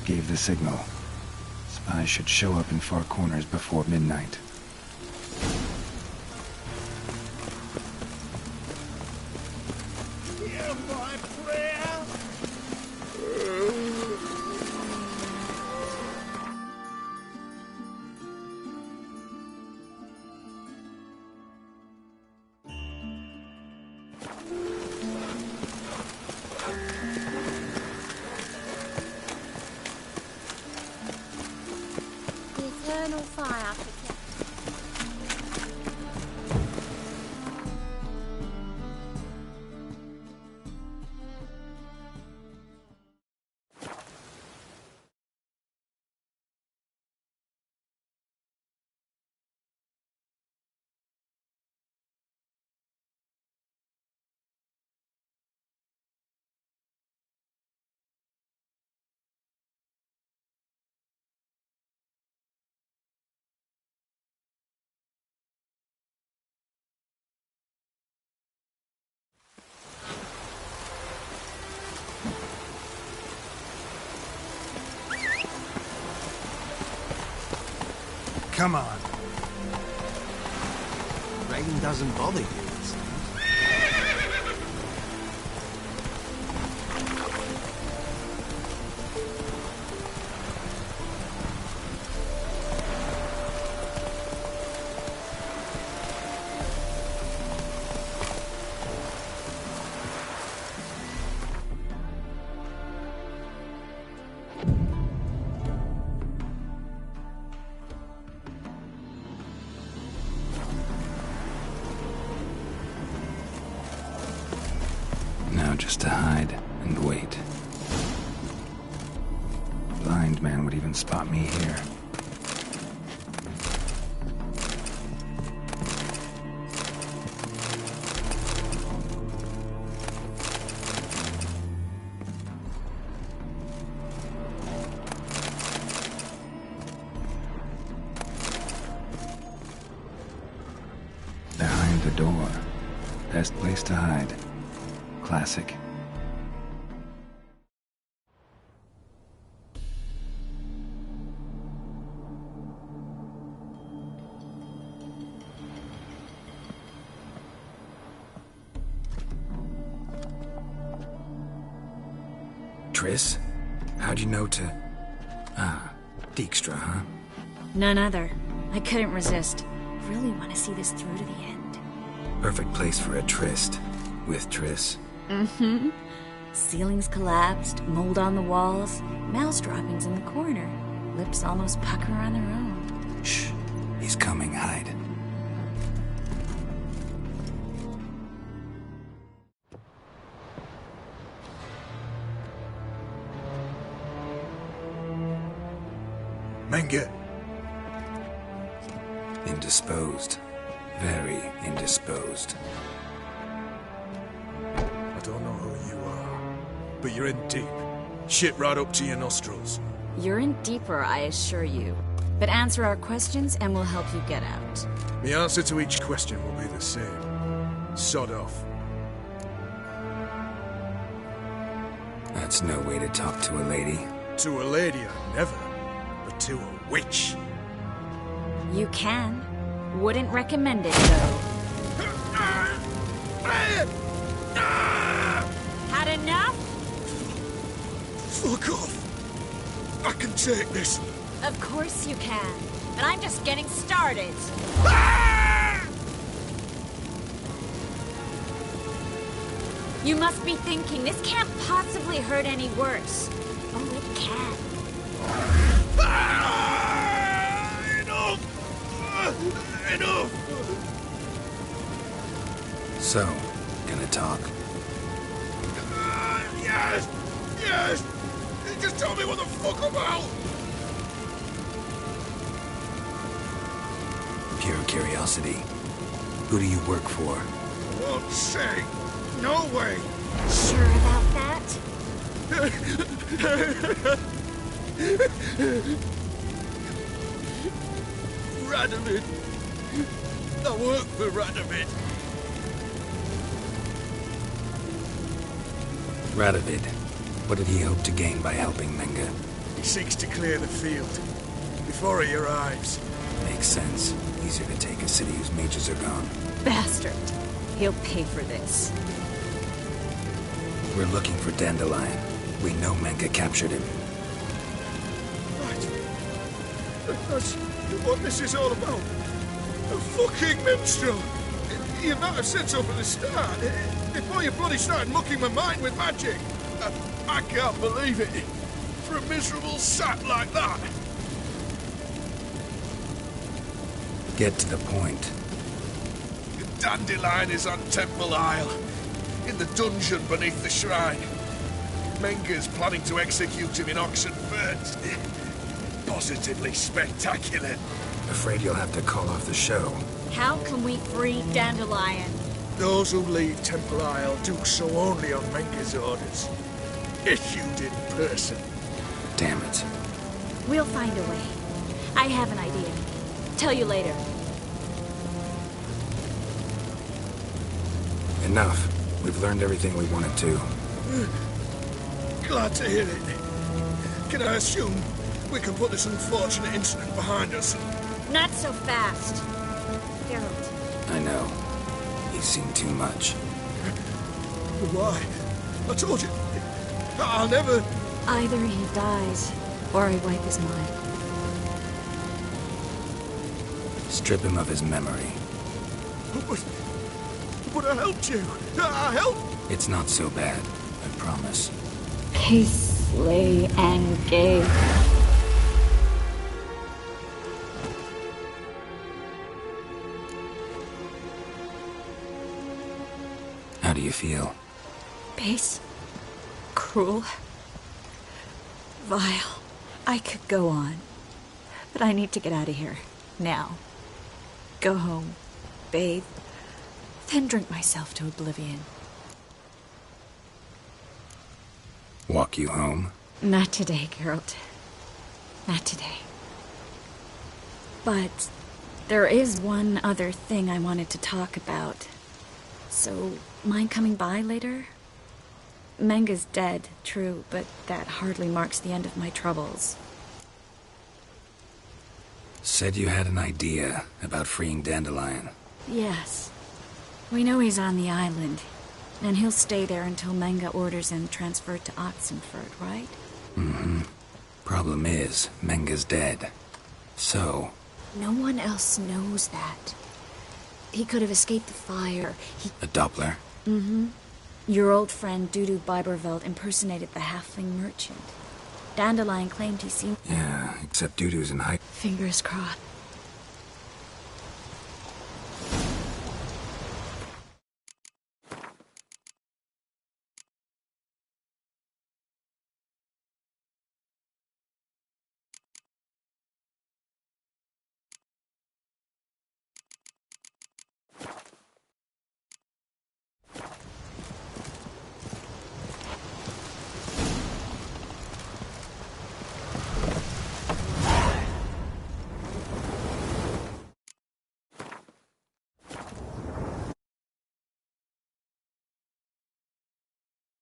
Gave the signal. Spies should show up in Far Corners before midnight. Hear my prayer. The eternal fire protects. Come on. Rain doesn't bother you, it seems. Now just to hide and wait. Blind man would even spot me here. Behind the door. Best place to hide. Classic. Triss? How'd you know to... Ah, Dijkstra, huh? None other. I couldn't resist. Really want to see this through to the end. Perfect place for a tryst. With Triss. Mm-hmm. Ceilings collapsed, mold on the walls, mouse droppings in the corner. Lips almost pucker on their own. Shh. He's coming, hide. Menge. Indisposed. Very indisposed. I don't know who you are, but you're in deep. Shit right up to your nostrils. You're in deeper, I assure you. But answer our questions and we'll help you get out. The answer to each question will be the same. Sod off. That's no way to talk to a lady. To a lady, I never. But to a witch. You can. Wouldn't recommend it, though. Had enough? Fuck off. I can take this. Of course you can. But I'm just getting started. You must be thinking, this can't possibly hurt any worse. Oh, it can. Enough! So, gonna talk? Yes! Yes! Just tell me what the fuck about! Pure curiosity. Who do you work for? I won't say. No way! Sure about that? Radovid. I work for Radovid. Radovid. What did he hope to gain by helping Menge? He seeks to clear the field before he arrives. Makes sense. Easier to take a city whose mages are gone. Bastard. He'll pay for this. We're looking for Dandelion. We know Menge captured him. Right. That's what this is all about. A fucking minstrel. You'd not have said so from the start. Before you bloody started mucking my mind with magic. I can't believe it. For a miserable sap like that. Get to the point. Dandelion is on Temple Isle. In the dungeon beneath the shrine. Menge's planning to execute him in Oxenfurt. Positively spectacular. Afraid you'll have to call off the show. How can we free Dandelion? Those who leave Temple Isle do so only on Menge's orders. Issued in person. Damn it. We'll find a way. I have an idea. Tell you later. Enough. We've learned everything we wanted to. Glad to hear it. Can I assume we can put this unfortunate incident behind us? Not so fast. Geralt. I know. He's seen too much. Why? I told you. I'll never... Either he dies, or I wipe his mind. Strip him of his memory. But I helped you. I helped... It's not so bad, I promise. Peacefully and gay. How do you feel? Base. Cruel. Vile. I could go on. But I need to get out of here. Now. Go home. Bathe. Then drink myself to oblivion. Walk you home? Not today, Geralt. Not today. But there is one other thing I wanted to talk about. So, mind coming by later? Menge's dead, true, but that hardly marks the end of my troubles. Said you had an idea about freeing Dandelion. Yes. We know he's on the island. And he'll stay there until Menga orders him transferred to Oxenford, right? Mm-hmm. Problem is, Menga's dead. So... No one else knows that. He could have escaped the fire. A Doppler? Mm-hmm. Your old friend Dudu Biberveld impersonated the halfling merchant. Dandelion claimed he seen... Yeah, except Dudu's in high... Fingers crossed.